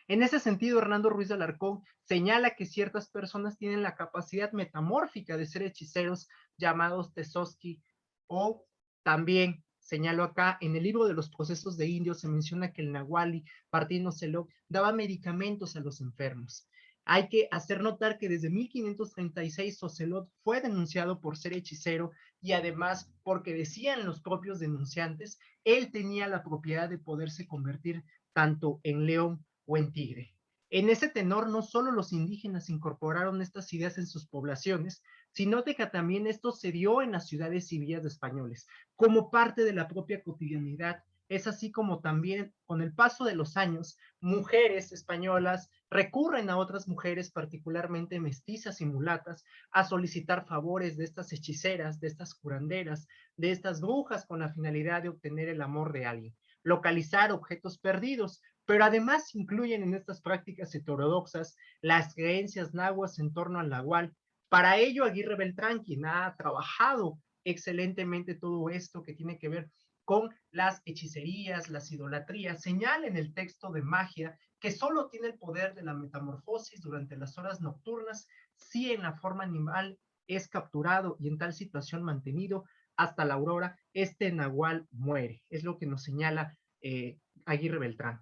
En ese sentido, Hernando Ruiz de Alarcón señala que ciertas personas tienen la capacidad metamórfica de ser hechiceros llamados Tezoski, o también señalo acá, en el libro de los procesos de indios se menciona que el Nahuali Martín Ocelot daba medicamentos a los enfermos. Hay que hacer notar que desde 1536 Ocelot fue denunciado por ser hechicero y además porque decían los propios denunciantes, él tenía la propiedad de poderse convertir tanto en león o en tigre. En ese tenor, no solo los indígenas incorporaron estas ideas en sus poblaciones, sino que también esto se dio en las ciudades y villas de españoles, como parte de la propia cotidianidad. Es así como también, con el paso de los años, mujeres españolas recurren a otras mujeres, particularmente mestizas y mulatas, a solicitar favores de estas hechiceras, de estas curanderas, de estas brujas, con la finalidad de obtener el amor de alguien, localizar objetos perdidos, pero además incluyen en estas prácticas heterodoxas las creencias nahuas en torno al nahual. Para ello, Aguirre Beltrán, quien ha trabajado excelentemente todo esto que tiene que ver con las hechicerías, las idolatrías, señala en el texto de Magia que solo tiene el poder de la metamorfosis durante las horas nocturnas si en la forma animal es capturado y en tal situación mantenido hasta la aurora, este nahual muere. Es lo que nos señala Aguirre Beltrán.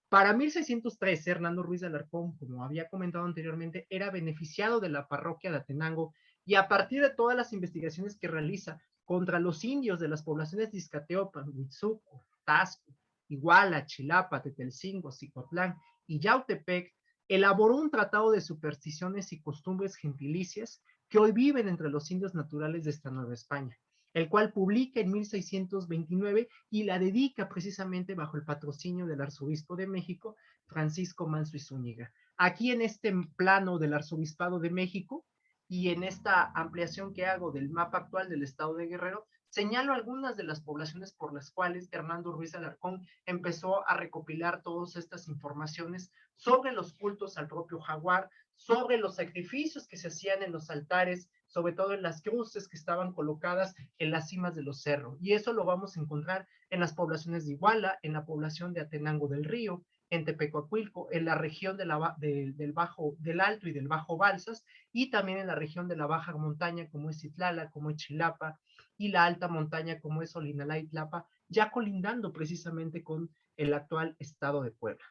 Para 1613, Hernando Ruiz de Alarcón, como había comentado anteriormente, era beneficiado de la parroquia de Atenango y a partir de todas las investigaciones que realiza contra los indios de las poblaciones de Izcateopan, Huitzuco, Tasco, Iguala, Chilapa, Tetelcingo, Cicotlán y Yautepec, elaboró un tratado de supersticiones y costumbres gentilicias que hoy viven entre los indios naturales de esta Nueva España, el cual publica en 1629 y la dedica precisamente bajo el patrocinio del arzobispo de México, Francisco Manso y Zúñiga. Aquí en este plano del arzobispado de México y en esta ampliación que hago del mapa actual del estado de Guerrero, señalo algunas de las poblaciones por las cuales Hernando Ruiz Alarcón empezó a recopilar todas estas informaciones sobre los cultos al propio jaguar, sobre los sacrificios que se hacían en los altares, sobre todo en las cruces que estaban colocadas en las cimas de los cerros. Y eso lo vamos a encontrar en las poblaciones de Iguala, en la población de Atenango del Río, en Tepecoacuilco, en la región del Alto y del Bajo Balsas, y también en la región de la Baja Montaña, como es Citlala, como es Chilapa, y la alta montaña, como es Olinalá y Tlapa, ya colindando precisamente con el actual estado de Puebla.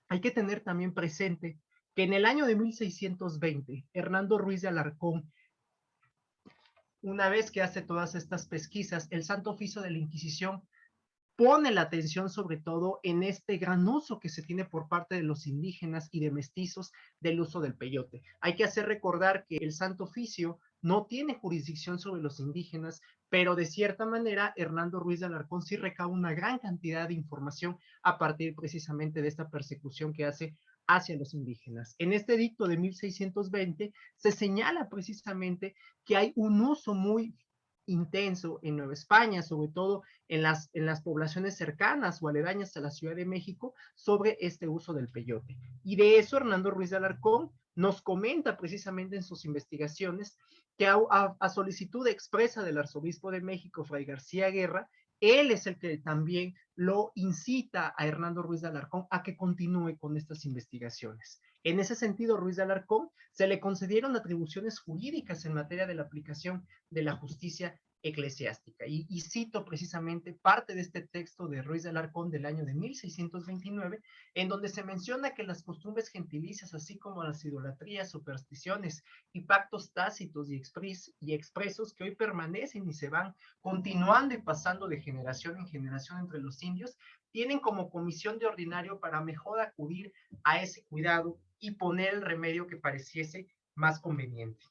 Hay que tener también presente que en el año de 1620, Hernando Ruiz de Alarcón, una vez que hace todas estas pesquisas, el Santo Oficio de la Inquisición pone la atención sobre todo en este gran uso que se tiene por parte de los indígenas y de mestizos del uso del peyote. Hay que hacer recordar que el Santo Oficio no tiene jurisdicción sobre los indígenas, pero de cierta manera Hernando Ruiz de Alarcón sí recaba una gran cantidad de información a partir precisamente de esta persecución que hace hacia los indígenas. En este edicto de 1620 se señala precisamente que hay un uso muy intenso en Nueva España, sobre todo en las poblaciones cercanas o aledañas a la Ciudad de México, sobre este uso del peyote. Y de eso Hernando Ruiz de Alarcón nos comenta precisamente en sus investigaciones que a solicitud expresa del arzobispo de México, Fray García Guerra, él es el que también lo incita a Hernando Ruiz de Alarcón a que continúe con estas investigaciones. En ese sentido, Ruiz de Alarcón se le concedieron atribuciones jurídicas en materia de la aplicación de la justicia eclesiástica. Y cito precisamente parte de este texto de Ruiz de Alarcón del año de 1629, en donde se menciona que las costumbres gentilicias, así como las idolatrías, supersticiones y pactos tácitos y expresos que hoy permanecen y se van continuando y pasando de generación en generación entre los indios, tienen como comisión de ordinario para mejor acudir a ese cuidado y poner el remedio que pareciese más conveniente.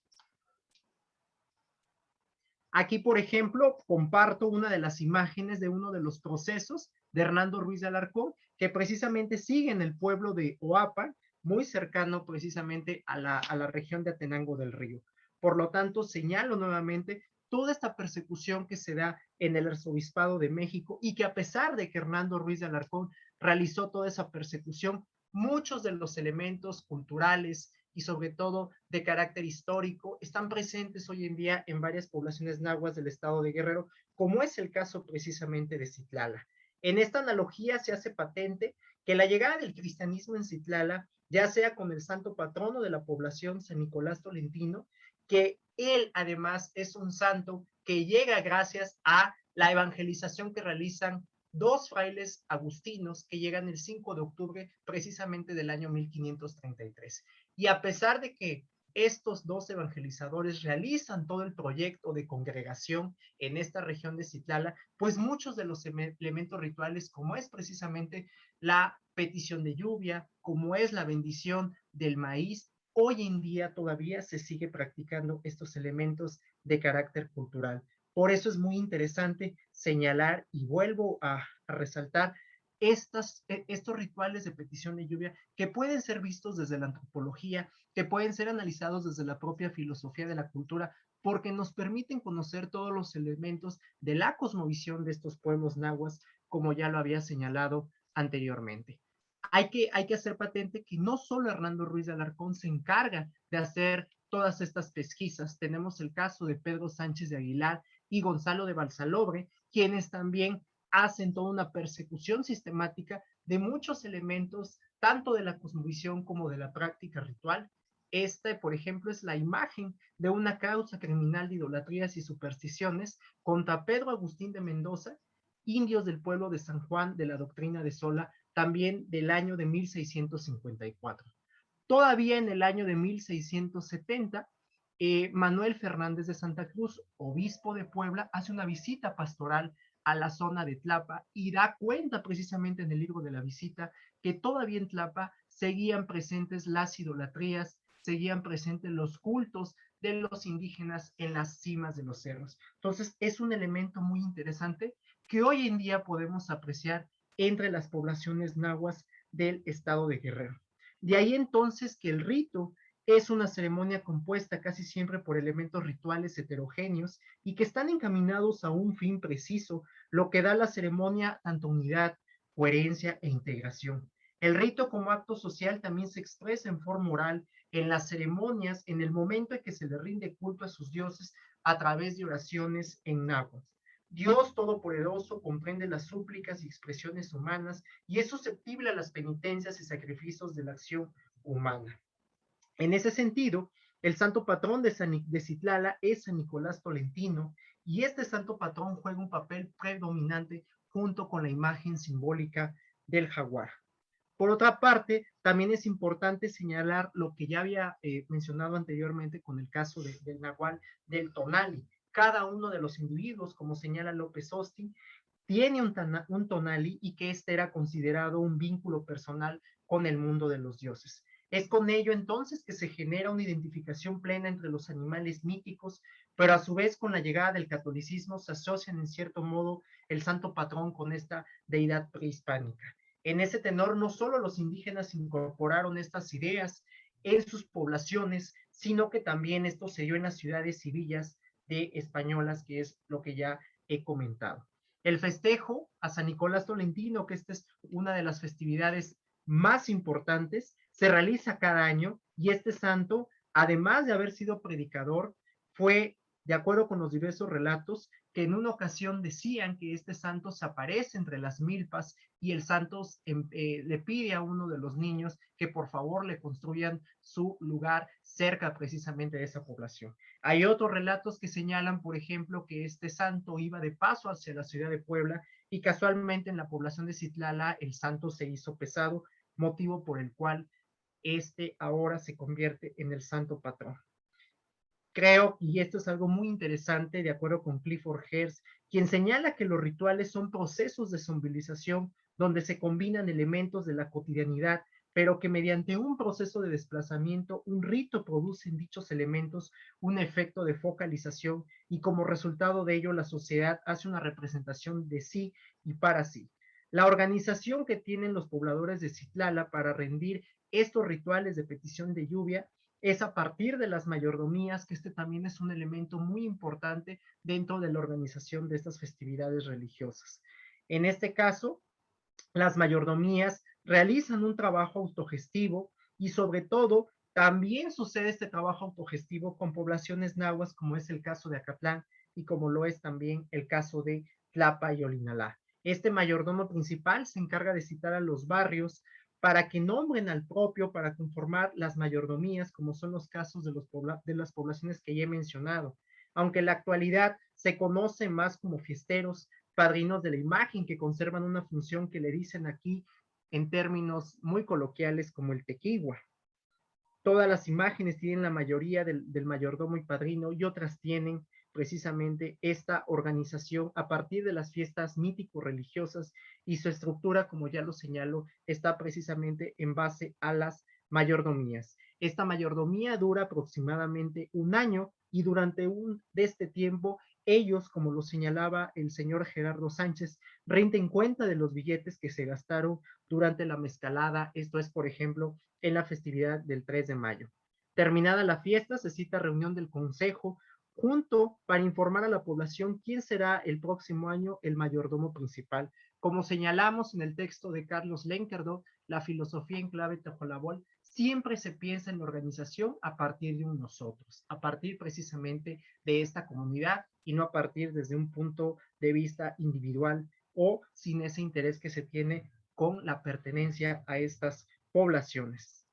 Aquí, por ejemplo, comparto una de las imágenes de uno de los procesos de Hernando Ruiz de Alarcón, que precisamente sigue en el pueblo de Oapan, muy cercano precisamente a la región de Atenango del Río. Por lo tanto, señalo nuevamente toda esta persecución que se da en el arzobispado de México y que a pesar de que Hernando Ruiz de Alarcón realizó toda esa persecución, muchos de los elementos culturales y sobre todo de carácter histórico están presentes hoy en día en varias poblaciones nahuas del estado de Guerrero, como es el caso precisamente de Citlala. En esta analogía se hace patente que la llegada del cristianismo en Citlala, ya sea con el santo patrono de la población, San Nicolás Tolentino, que él además es un santo que llega gracias a la evangelización que realizan dos frailes agustinos que llegan el 5 de octubre precisamente del año 1533. Y a pesar de que estos dos evangelizadores realizan todo el proyecto de congregación en esta región de Citlala, pues muchos de los elementos rituales, como es precisamente la petición de lluvia, como es la bendición del maíz, hoy en día todavía se sigue practicando estos elementos de carácter cultural. Por eso es muy interesante señalar, y vuelvo a resaltar, estos rituales de petición de lluvia que pueden ser vistos desde la antropología, que pueden ser analizados desde la propia filosofía de la cultura, porque nos permiten conocer todos los elementos de la cosmovisión de estos pueblos nahuas, como ya lo había señalado anteriormente. Hay que hacer patente que no solo Hernando Ruiz de Alarcón se encarga de hacer todas estas pesquisas. Tenemos el caso de Pedro Sánchez de Aguilar y Gonzalo de Balsalobre, quienes también hacen toda una persecución sistemática de muchos elementos, tanto de la cosmovisión como de la práctica ritual. Por ejemplo, es la imagen de una causa criminal de idolatrías y supersticiones contra Pedro Agustín de Mendoza, indios del pueblo de San Juan de la doctrina de Sola, también del año de 1654. Todavía en el año de 1670, Manuel Fernández de Santa Cruz, obispo de Puebla, hace una visita pastoral a la zona de Tlapa y da cuenta precisamente en el libro de la visita que todavía en Tlapa seguían presentes las idolatrías, seguían presentes los cultos de los indígenas en las cimas de los cerros. Entonces es un elemento muy interesante que hoy en día podemos apreciar entre las poblaciones nahuas del estado de Guerrero. De ahí entonces que el rito es una ceremonia compuesta casi siempre por elementos rituales heterogéneos y que están encaminados a un fin preciso, lo que da a la ceremonia tanto unidad, coherencia e integración. El rito como acto social también se expresa en forma oral en las ceremonias, en el momento en que se le rinde culto a sus dioses a través de oraciones en náhuatl. Dios Todopoderoso comprende las súplicas y expresiones humanas y es susceptible a las penitencias y sacrificios de la acción humana. En ese sentido, el santo patrón de Citlala es San Nicolás Tolentino y este santo patrón juega un papel predominante junto con la imagen simbólica del jaguar. Por otra parte, también es importante señalar lo que ya había mencionado anteriormente con el caso del nahual del tonali. Cada uno de los individuos, como señala López Austin, tiene un tonali y que este era considerado un vínculo personal con el mundo de los dioses. Es con ello entonces que se genera una identificación plena entre los animales míticos, pero a su vez con la llegada del catolicismo se asocian en cierto modo el santo patrón con esta deidad prehispánica. En ese tenor, no solo los indígenas incorporaron estas ideas en sus poblaciones, sino que también esto se dio en las ciudades y villas de españolas, que es lo que ya he comentado. El festejo a San Nicolás Tolentino, que esta es una de las festividades más importantes, se realiza cada año y este santo, además de haber sido predicador, fue, de acuerdo con los diversos relatos, que en una ocasión decían que este santo se aparece entre las milpas y el santo le pide a uno de los niños que por favor le construyan su lugar cerca precisamente de esa población. Hay otros relatos que señalan, por ejemplo, que este santo iba de paso hacia la ciudad de Puebla y casualmente en la población de Citlala el santo se hizo pesado, motivo por el cual este ahora se convierte en el santo patrón. Creo, y esto es algo muy interesante, de acuerdo con Clifford Hertz, quien señala que los rituales son procesos de simbolización donde se combinan elementos de la cotidianidad, pero que mediante un proceso de desplazamiento, un rito produce en dichos elementos un efecto de focalización y como resultado de ello la sociedad hace una representación de sí y para sí. La organización que tienen los pobladores de Citlala para rendir estos rituales de petición de lluvia es a partir de las mayordomías, que este también es un elemento muy importante dentro de la organización de estas festividades religiosas. En este caso, las mayordomías realizan un trabajo autogestivo y sobre todo también sucede este trabajo autogestivo con poblaciones nahuas, como es el caso de Acatlán y como lo es también el caso de Tlapa y Olinalá. Este mayordomo principal se encarga de citar a los barrios para que nombren al propio para conformar las mayordomías, como son los casos de las poblaciones que ya he mencionado. Aunque en la actualidad se conoce más como fiesteros, padrinos de la imagen, que conservan una función que le dicen aquí en términos muy coloquiales como el tequigua. Todas las imágenes tienen la mayoría del mayordomo y padrino, y otras tienen precisamente esta organización a partir de las fiestas mítico-religiosas, y su estructura, como ya lo señalo, está precisamente en base a las mayordomías. Esta mayordomía dura aproximadamente un año, y durante de este tiempo ellos, como lo señalaba el señor Gerardo Sánchez, rinden cuenta de los billetes que se gastaron durante la mezcalada, esto es, por ejemplo, en la festividad del 3 de mayo. Terminada la fiesta, se cita reunión del consejo junto para informar a la población quién será el próximo año el mayordomo principal. Como señalamos en el texto de Carlos Lenkerdo, la filosofía en clave Tojolabol, siempre se piensa en la organización a partir de un nosotros, a partir precisamente de esta comunidad, y no a partir desde un punto de vista individual o sin ese interés que se tiene con la pertenencia a estas poblaciones.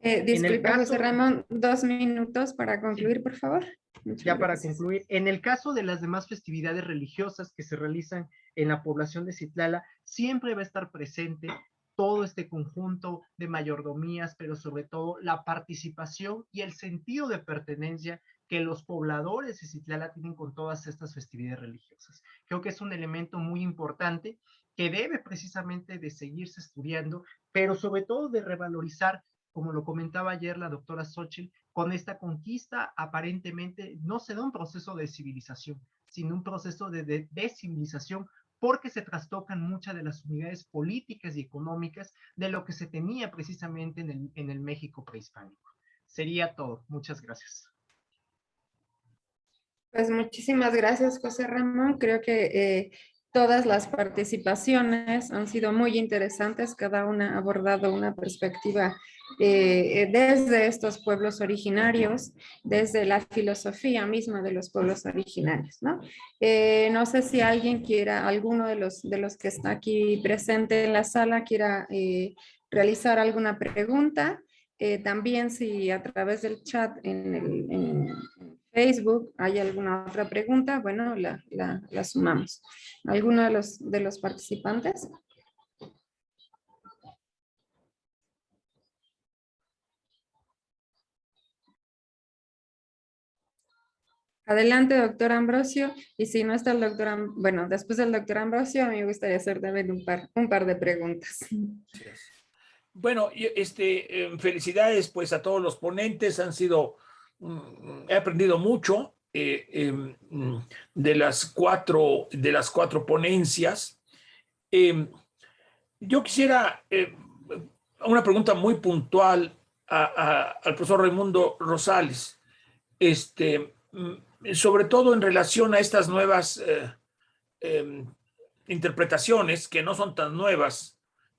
Disculpe, José Ramón, 2 minutos para concluir, por favor. Ya para concluir, en el caso de las demás festividades religiosas que se realizan en la población de Citlala, siempre va a estar presente todo este conjunto de mayordomías, pero sobre todo la participación y el sentido de pertenencia que los pobladores de Citlala tienen con todas estas festividades religiosas. Creo que es un elemento muy importante que debe precisamente de seguirse estudiando, pero sobre todo de revalorizar, como lo comentaba ayer la doctora Xochitl, con esta conquista aparentemente no se da un proceso de civilización, sino un proceso de descivilización, porque se trastocan muchas de las unidades políticas y económicas de lo que se tenía precisamente en el México prehispánico. Sería todo. Muchas gracias. Pues muchísimas gracias, José Ramón. Creo que todas las participaciones han sido muy interesantes. Cada una ha abordado una perspectiva desde estos pueblos originarios, desde la filosofía misma de los pueblos originarios, ¿no? No sé si alguien quiera, alguno de los que está aquí presente en la sala quiera realizar alguna pregunta. También si a través del chat en Facebook hay alguna otra pregunta, bueno, la sumamos. ¿Alguno de los participantes? Adelante, doctor Ambrosio. Y si no está el doctor, bueno, después del doctor Ambrosio, a mí me gustaría hacer también un par de preguntas. Bueno, felicidades pues a todos los ponentes. He aprendido mucho de las cuatro ponencias. Yo quisiera una pregunta muy puntual al profesor Raimundo Rosales, sobre todo en relación a estas nuevas interpretaciones, que no son tan nuevas,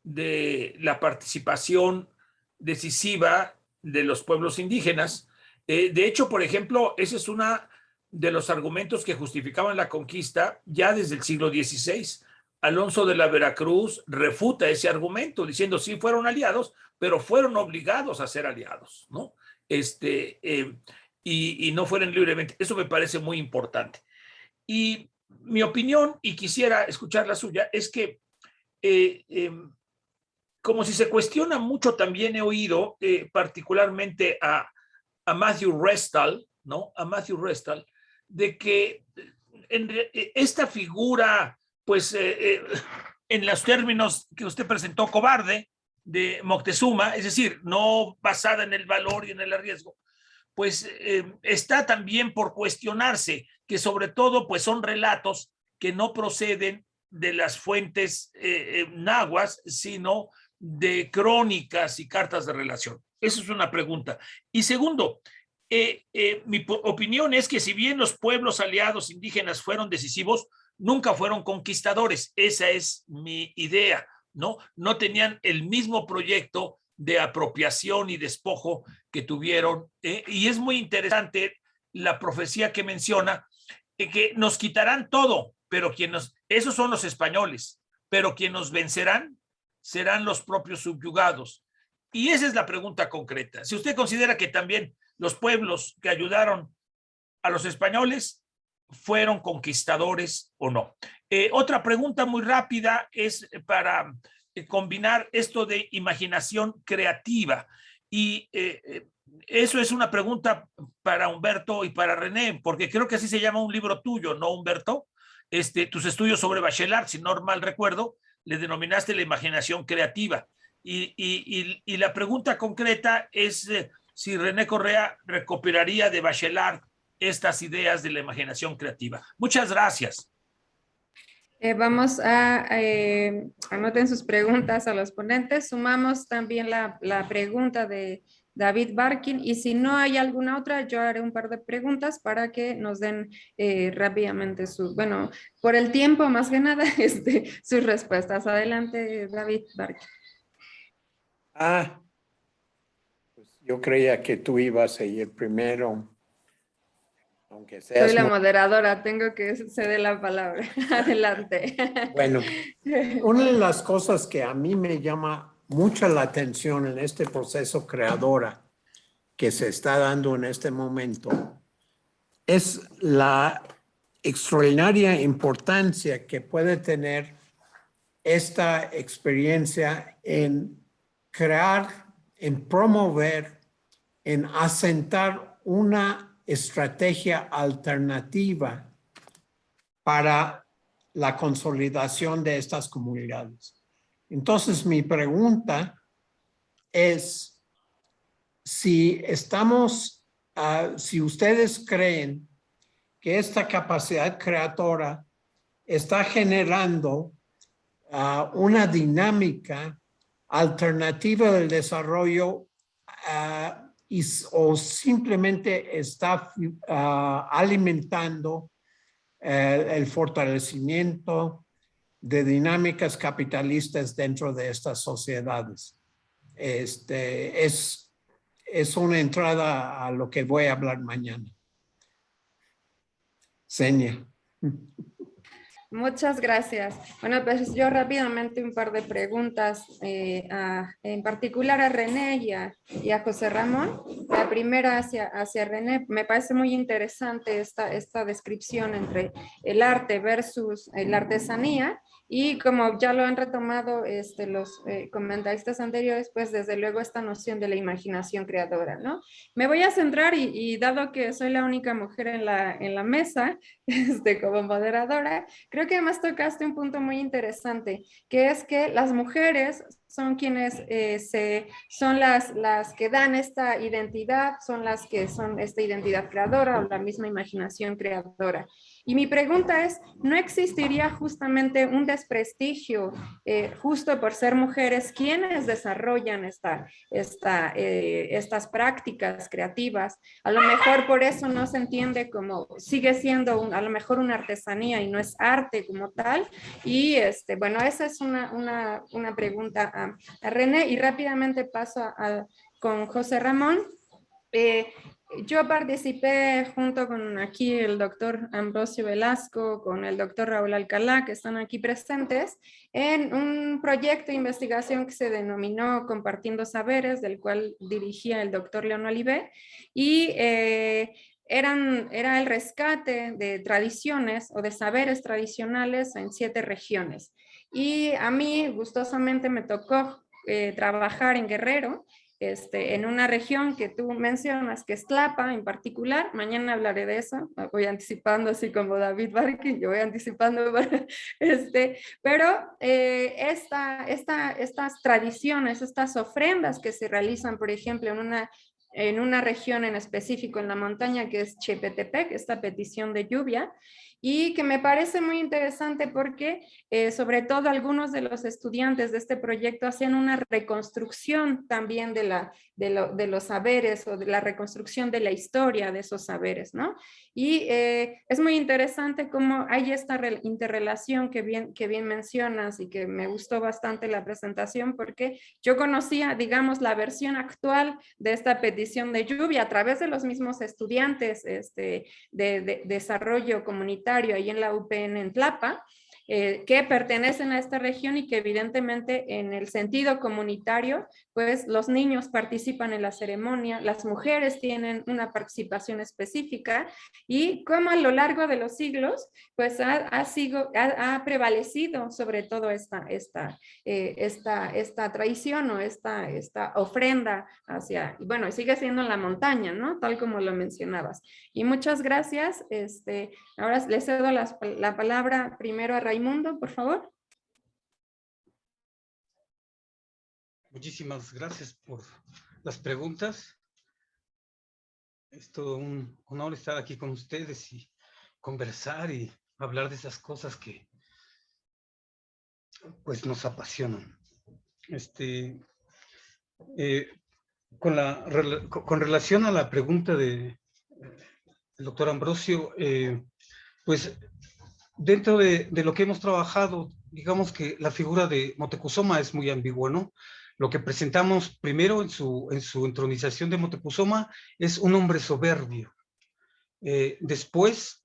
de la participación decisiva de los pueblos indígenas. De hecho, por ejemplo, ese es uno de los argumentos que justificaban la conquista ya desde el siglo XVI. Alonso de la Veracruz refuta ese argumento diciendo sí fueron aliados, pero fueron obligados a ser aliados, ¿no? Y no fueron libremente. Eso me parece muy importante. Y mi opinión, y quisiera escuchar la suya, es que como si se cuestiona mucho, también he oído particularmente a Matthew Restall, ¿no? A Matthew Restall, de que esta figura, pues, en los términos que usted presentó, cobarde, de Moctezuma, es decir, no basada en el valor y en el riesgo, pues está también por cuestionarse, que sobre todo, pues, son relatos que no proceden de las fuentes nahuas, sino de crónicas y cartas de relación. Esa es una pregunta. Y segundo, mi opinión es que si bien los pueblos aliados indígenas fueron decisivos, nunca fueron conquistadores. Esa es mi idea, ¿no? No tenían el mismo proyecto de apropiación y despojo que tuvieron. Y es muy interesante la profecía que menciona, que nos quitarán todo, pero esos son los españoles, pero quienes nos vencerán serán los propios subyugados. Y esa es la pregunta concreta. Si usted considera que también los pueblos que ayudaron a los españoles fueron conquistadores o no. Otra pregunta muy rápida es para combinar esto de imaginación creativa. Y eso es una pregunta para Humberto y para René, porque creo que así se llama un libro tuyo, ¿no, Humberto? Tus estudios sobre Bachelard, si no mal recuerdo, le denominaste la imaginación creativa. Y la pregunta concreta es si René Correa recopilaría de Bachelard estas ideas de la imaginación creativa. Muchas gracias. Vamos a, anoten sus preguntas a los ponentes. Sumamos también la pregunta de David Barkin, y si no hay alguna otra, yo haré un par de preguntas para que nos den rápidamente bueno, por el tiempo más que nada, sus respuestas. Adelante, David Barkin. Pues yo creía que tú ibas a ir primero, aunque seas... Soy la moderadora, tengo que ceder la palabra. Adelante. Bueno, una de las cosas que a mí me llama mucha la atención en este proceso creadora que se está dando en este momento es la extraordinaria importancia que puede tener esta experiencia en crear, en promover, en asentar una estrategia alternativa para la consolidación de estas comunidades. Entonces, mi pregunta es si si ustedes creen que esta capacidad creadora está generando una dinámica alternativa del desarrollo o simplemente está alimentando el fortalecimiento de dinámicas capitalistas dentro de estas sociedades. Es una entrada a lo que voy a hablar mañana. Senia. Muchas gracias. Bueno, pues yo rápidamente un par de preguntas, en particular a René y a José Ramón. La primera hacia René. Me parece muy interesante esta descripción entre el arte versus la artesanía. Y como ya lo han retomado los comentaristas anteriores, pues desde luego esta noción de la imaginación creadora, ¿no? Me voy a centrar y dado que soy la única mujer en la mesa, como moderadora, creo que además tocaste un punto muy interesante, que es que las mujeres son quienes son las que dan esta identidad, son las que son esta identidad creadora o la misma imaginación creadora. Y mi pregunta es, ¿no existiría justamente un desprestigio justo por ser mujeres quienes desarrollan estas prácticas creativas? A lo mejor por eso no se entiende como, sigue siendo a lo mejor una artesanía y no es arte como tal. Y bueno, esa es una pregunta a René, y rápidamente paso con José Ramón. Yo participé junto con aquí el doctor Ambrosio Velasco, con el doctor Raúl Alcalá, que están aquí presentes, en un proyecto de investigación que se denominó Compartiendo Saberes, del cual dirigía el doctor León Olivé, y era el rescate de tradiciones o de saberes tradicionales en 7 regiones. Y a mí gustosamente me tocó trabajar en Guerrero, en una región que tú mencionas, que es Tlapa en particular. Mañana hablaré de eso, voy anticipando así como David Barkin, yo voy anticipando, pero estas tradiciones, estas ofrendas que se realizan, por ejemplo, en una región en específico en la montaña que es Chepetepec, esta petición de lluvia, y que me parece muy interesante porque sobre todo algunos de los estudiantes de este proyecto hacían una reconstrucción también de los saberes o de la reconstrucción de la historia de esos saberes, ¿no? Y es muy interesante cómo hay esta interrelación que bien mencionas y que me gustó bastante la presentación, porque yo conocía, digamos, la versión actual de esta petición bendición de lluvia a través de los mismos estudiantes de desarrollo comunitario ahí en la UPN en Tlapa, que pertenecen a esta región y que evidentemente en el sentido comunitario, pues los niños participan en la ceremonia, las mujeres tienen una participación específica y como a lo largo de los siglos, pues ha prevalecido sobre todo esta tradición o esta ofrenda hacia, bueno, sigue siendo en la montaña, ¿no? Tal como lo mencionabas. Y muchas gracias. Ahora le cedo la palabra primero a Raimundo, por favor. Muchísimas gracias por las preguntas. Es todo un honor estar aquí con ustedes y conversar y hablar de esas cosas que pues nos apasionan. Con relación a la pregunta del doctor Ambrosio, pues dentro de lo que hemos trabajado, digamos que la figura de Motecuzoma es muy ambigua, ¿no? Lo que presentamos primero en su entronización de Motecuzoma es un hombre soberbio. Después,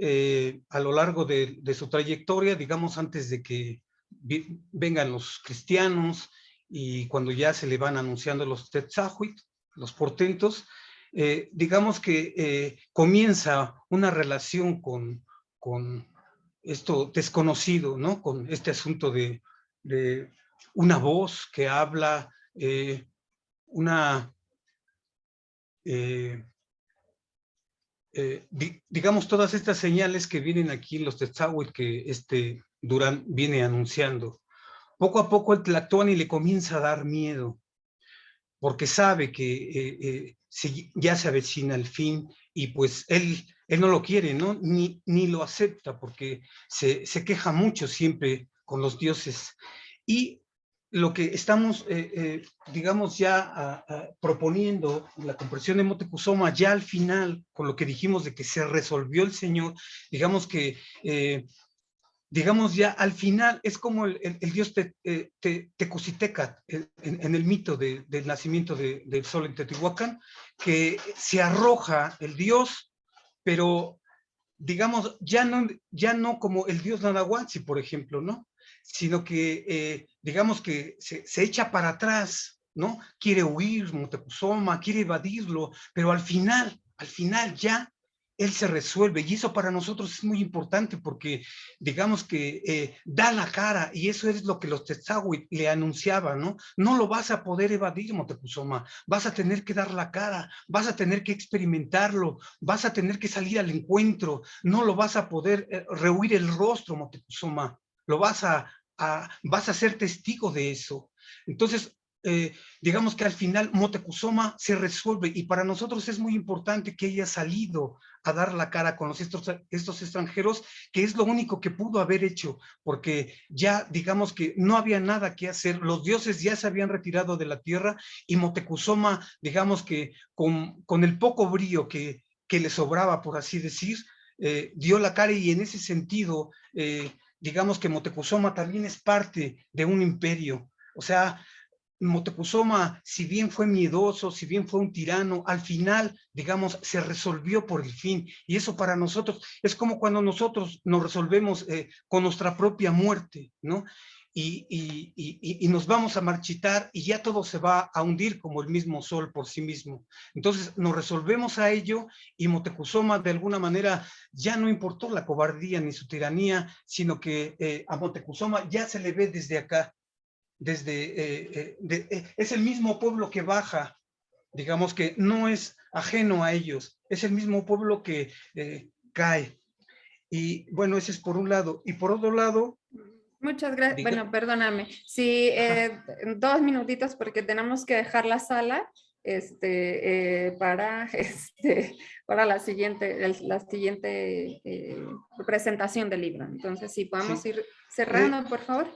a lo largo de su trayectoria, digamos antes de que vengan los cristianos y cuando ya se le van anunciando los Tetzahuit, los portentos, digamos que comienza una relación con esto desconocido, ¿no? Con este asunto de una voz que habla, digamos, todas estas señales que vienen aquí en los Tetzahuit que Durán viene anunciando. Poco a poco el Tlatoani le comienza a dar miedo, porque sabe que ya se avecina el fin y pues él no lo quiere, ¿no? Ni lo acepta porque se queja mucho siempre con los dioses. Y lo que estamos, digamos, ya proponiendo la comprensión de Motecuzoma, ya al final, con lo que dijimos de que se resolvió el Señor, digamos que digamos ya al final es como el dios Tecusitecat en el mito del nacimiento del sol en Teotihuacán, que se arroja el dios, pero digamos ya no como el dios Nanahuatzi, por ejemplo, ¿no? Sino que digamos que se echa para atrás, ¿no? Quiere huir Motecuzoma, quiere evadirlo, pero al final ya él se resuelve, y eso para nosotros es muy importante porque digamos que da la cara, y eso es lo que los Tetzahuit le anunciaban, ¿no? No lo vas a poder evadir, Motecuzoma, vas a tener que dar la cara, vas a tener que experimentarlo, vas a tener que salir al encuentro, no lo vas a poder rehuir el rostro, Motecuzoma, lo vas a ser testigo de eso. Entonces, digamos que al final Motecuzoma se resuelve, y para nosotros es muy importante que haya salido a dar la cara con estos extranjeros, que es lo único que pudo haber hecho, porque ya digamos que no había nada que hacer, los dioses ya se habían retirado de la tierra, y Motecuzoma, digamos que con el poco brío que le sobraba, por así decir, dio la cara, y en ese sentido, digamos que Motecuzoma también es parte de un imperio. O sea, Motecuzoma, si bien fue miedoso, si bien fue un tirano, al final, digamos, se resolvió por el fin. Y eso para nosotros es como cuando nosotros nos resolvemos con nuestra propia muerte, ¿no? Y nos vamos a marchitar y ya todo se va a hundir como el mismo sol por sí mismo. Entonces nos resolvemos a ello, y Motecuzoma de alguna manera ya no importó la cobardía ni su tiranía, sino que a Motecuzoma ya se le ve desde acá. Es el mismo pueblo que baja, digamos que no es ajeno a ellos, es el mismo pueblo que cae. Y bueno, ese es por un lado. Y por otro lado... Muchas gracias. Bueno, perdóname. Sí, 2 minutitos porque tenemos que dejar la sala para la siguiente presentación del libro. Entonces, si podemos ir cerrando, por favor.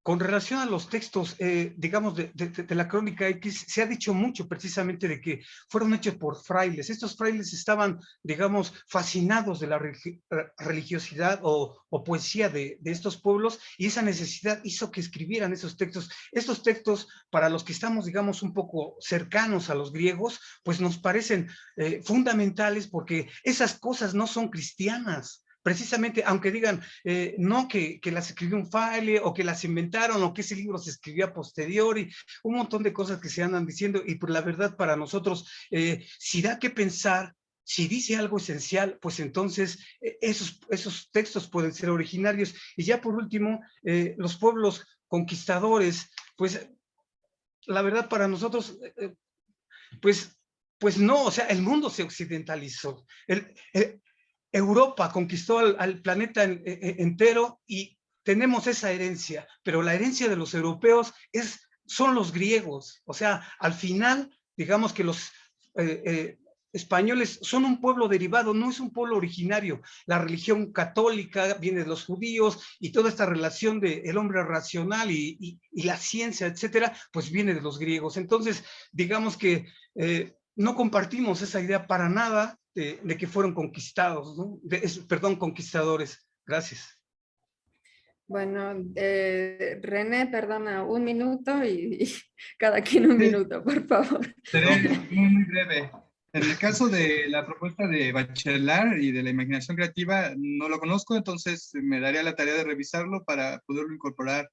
con relación a los textos, digamos, de la Crónica X, se ha dicho mucho precisamente de que fueron hechos por frailes. Estos frailes estaban, digamos, fascinados de la religiosidad o poesía de estos pueblos, y esa necesidad hizo que escribieran esos textos. Estos textos, para los que estamos, digamos, un poco cercanos a los griegos, pues nos parecen fundamentales, porque esas cosas no son cristianas. Precisamente, aunque digan, no, que las escribió un fraile, o que las inventaron, o que ese libro se escribió a posteriori, un montón de cosas que se andan diciendo, y por la verdad para nosotros, si da que pensar, si dice algo esencial, pues entonces esos textos pueden ser originarios. Y ya por último, los pueblos conquistadores, pues la verdad para nosotros, pues no, o sea, el mundo se occidentalizó. Europa conquistó al planeta entero, y tenemos esa herencia, pero la herencia de los europeos son los griegos. O sea, al final, digamos que los españoles son un pueblo derivado, no es un pueblo originario. La religión católica viene de los judíos, y toda esta relación del hombre racional y la ciencia, etcétera, pues viene de los griegos. Entonces, digamos que no compartimos esa idea para nada de que fueron conquistados, ¿no? Perdón, conquistadores. Gracias. Bueno, René, perdona, 1 minuto y cada quien 1 minuto, por favor. Seré muy breve. En el caso de la propuesta de Bachelard y de la imaginación creativa, no lo conozco, entonces me daré a la tarea de revisarlo para poderlo incorporar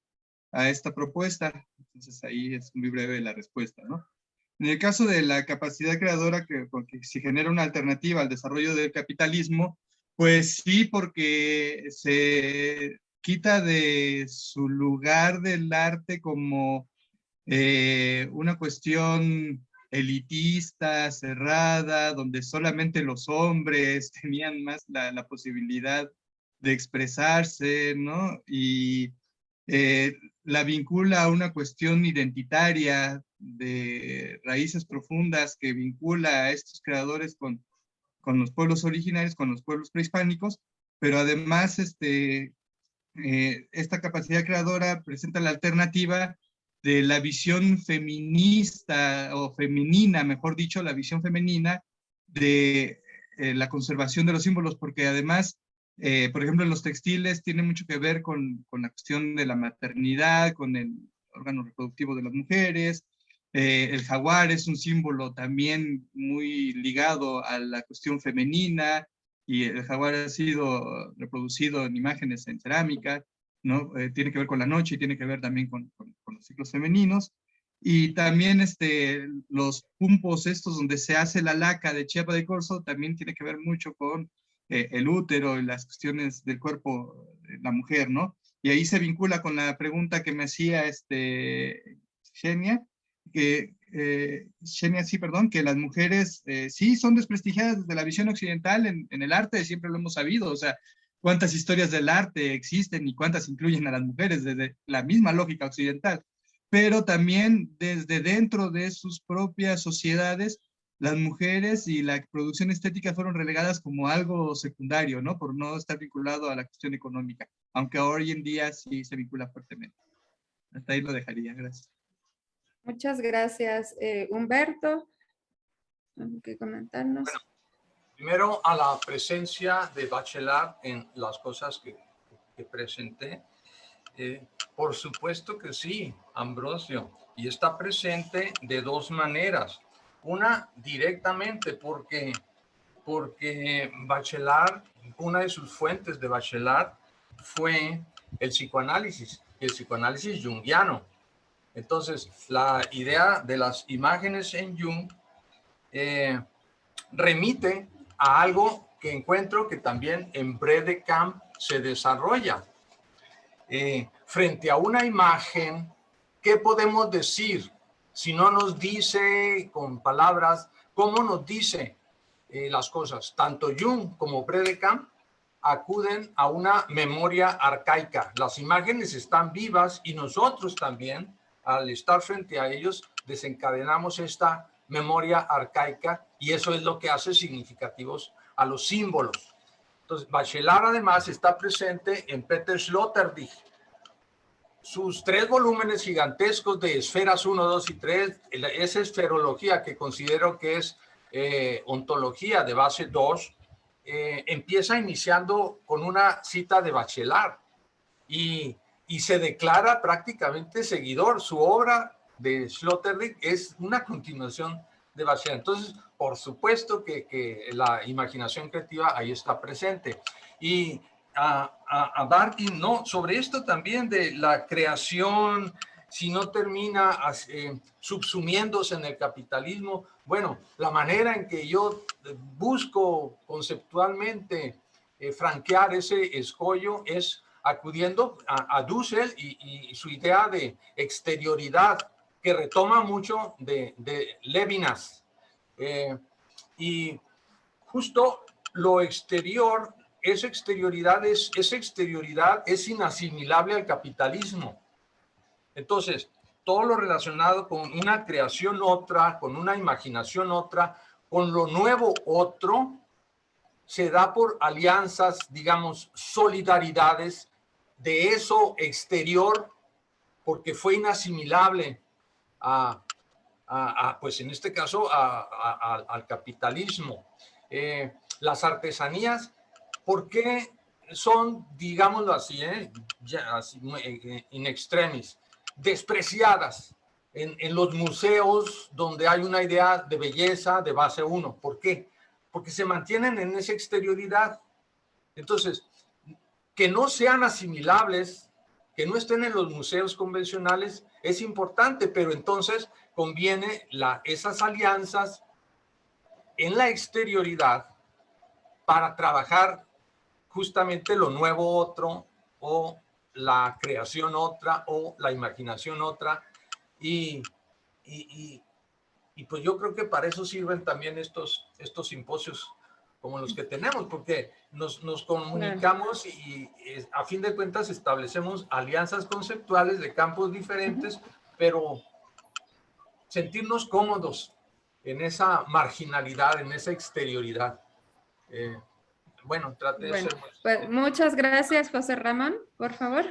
a esta propuesta. Entonces ahí es muy breve la respuesta, ¿no? En el caso de la capacidad creadora, porque si genera una alternativa al desarrollo del capitalismo, pues sí, porque se quita de su lugar del arte como una cuestión elitista, cerrada, donde solamente los hombres tenían más la posibilidad de expresarse, ¿no? Y la vincula a una cuestión identitaria de raíces profundas que vincula a estos creadores con los pueblos originarios, con los pueblos prehispánicos, pero además esta capacidad creadora presenta la alternativa de la visión feminista, o femenina, mejor dicho, la visión femenina de la conservación de los símbolos, porque además, por ejemplo, en los textiles tiene mucho que ver con la cuestión de la maternidad, con el órgano reproductivo de las mujeres. El jaguar es un símbolo también muy ligado a la cuestión femenina, y el jaguar ha sido reproducido en imágenes en cerámica, ¿no? Tiene que ver con la noche y tiene que ver también con los ciclos femeninos. Y también los pumpos estos donde se hace la laca de Chiapa de Corzo también tiene que ver mucho con el útero y las cuestiones del cuerpo de la mujer, ¿no? Y ahí se vincula con la pregunta que me hacía Xenia, sí, perdón, que las mujeres sí son desprestigiadas desde la visión occidental en el arte, siempre lo hemos sabido. O sea, cuántas historias del arte existen y cuántas incluyen a las mujeres desde la misma lógica occidental, pero también desde dentro de sus propias sociedades, las mujeres y la producción estética fueron relegadas como algo secundario, ¿no? Por no estar vinculado a la cuestión económica, aunque hoy en día sí se vincula fuertemente. Hasta ahí lo dejaría, gracias. Muchas gracias. Humberto, ¿qué comentarnos? Bueno, primero, a la presencia de Bachelard en las cosas que presenté. Por supuesto que sí, Ambrosio, y está presente de 2 maneras. Una, directamente, porque Bachelard, una de sus fuentes de Bachelard fue el psicoanálisis, y el psicoanálisis junguiano. Entonces, la idea de las imágenes en Jung remite a algo que encuentro que también en Bredekamp se desarrolla. Frente a una imagen, ¿qué podemos decir? Si no nos dice con palabras, ¿cómo nos dice las cosas? Tanto Jung como Bredekamp acuden a una memoria arcaica. Las imágenes están vivas y nosotros también, al estar frente a ellos, desencadenamos esta memoria arcaica, y eso es lo que hace significativos a los símbolos. Entonces, Bachelard además está presente en Peter Sloterdijk. sus 3 volúmenes gigantescos de esferas 1, 2 y 3, esa esferología que considero que es ontología de base 2, empieza iniciando con una cita de Bachelard y se declara prácticamente seguidor. Su obra de Sloterdijk es una continuación de Bachelard. Entonces, por supuesto que la imaginación creativa ahí está presente. Y a Barkin, no, sobre esto también de la creación, si no termina subsumiéndose en el capitalismo, bueno, la manera en que yo busco conceptualmente franquear ese escollo es acudiendo a Dussel y su idea de exterioridad, que retoma mucho de Levinas. Y justo lo exterior, esa exterioridad es inasimilable al capitalismo. Entonces, todo lo relacionado con una creación otra, con una imaginación otra, con lo nuevo otro, se da por alianzas, digamos, solidaridades de eso exterior, porque fue inasimilable pues en este caso, al capitalismo. Las artesanías, ¿por qué son, digámoslo así, in extremis, despreciadas en los museos donde hay una idea de belleza de base 1? ¿Por qué? Porque se mantienen en esa exterioridad. Entonces, que no sean asimilables, que no estén en los museos convencionales, es importante, pero entonces conviene esas alianzas en la exterioridad para trabajar justamente lo nuevo otro, o la creación otra, o la imaginación otra, y pues yo creo que para eso sirven también estos simposios como los que tenemos, porque nos comunicamos y a fin de cuentas establecemos alianzas conceptuales de campos diferentes, pero sentirnos cómodos en esa marginalidad, en esa exterioridad. Bueno, traté de ser... Pues muchas gracias, José Ramón, por favor.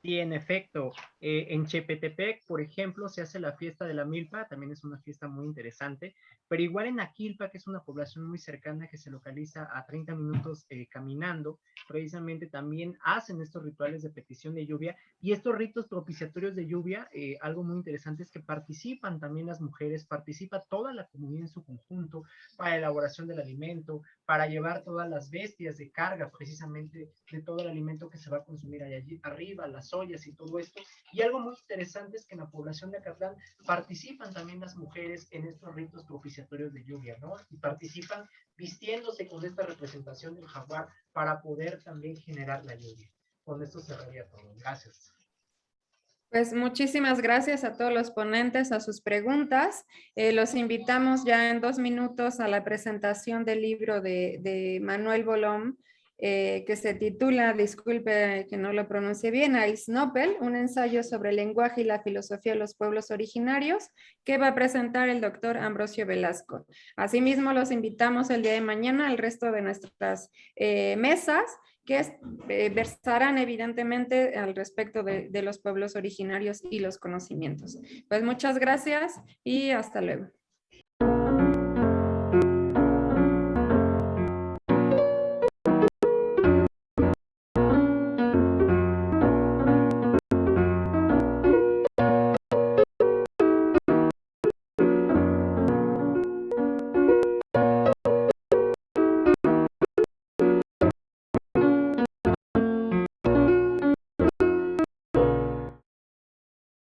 Sí, en efecto, en Chepetepec, por ejemplo, se hace la fiesta de la milpa, también es una fiesta muy interesante, pero igual en Aquilpa, que es una población muy cercana que se localiza a 30 minutos caminando, precisamente también hacen estos rituales de petición de lluvia, y estos ritos propiciatorios de lluvia, algo muy interesante es que participan también las mujeres, participa toda la comunidad en su conjunto para la elaboración del alimento, para llevar todas las bestias de carga precisamente de todo el alimento que se va a consumir allí arriba, las ollas y todo esto. Y algo muy interesante es que en la población de Acatlán participan también las mujeres en estos ritos propiciatorios de lluvia, ¿no? Y participan vistiéndose con esta representación del jaguar para poder también generar la lluvia. Con esto cerraría todo. Gracias. Pues muchísimas gracias a todos los ponentes, a sus preguntas. Los invitamos ya en 2 minutos a la presentación del libro de Manuel Bolom, que se titula, disculpe que no lo pronuncie bien, Aisnopel, un ensayo sobre el lenguaje y la filosofía de los pueblos originarios, que va a presentar el doctor Ambrosio Velasco. Asimismo, los invitamos el día de mañana al resto de nuestras mesas, que versarán evidentemente al respecto de los pueblos originarios y los conocimientos. Pues muchas gracias y hasta luego.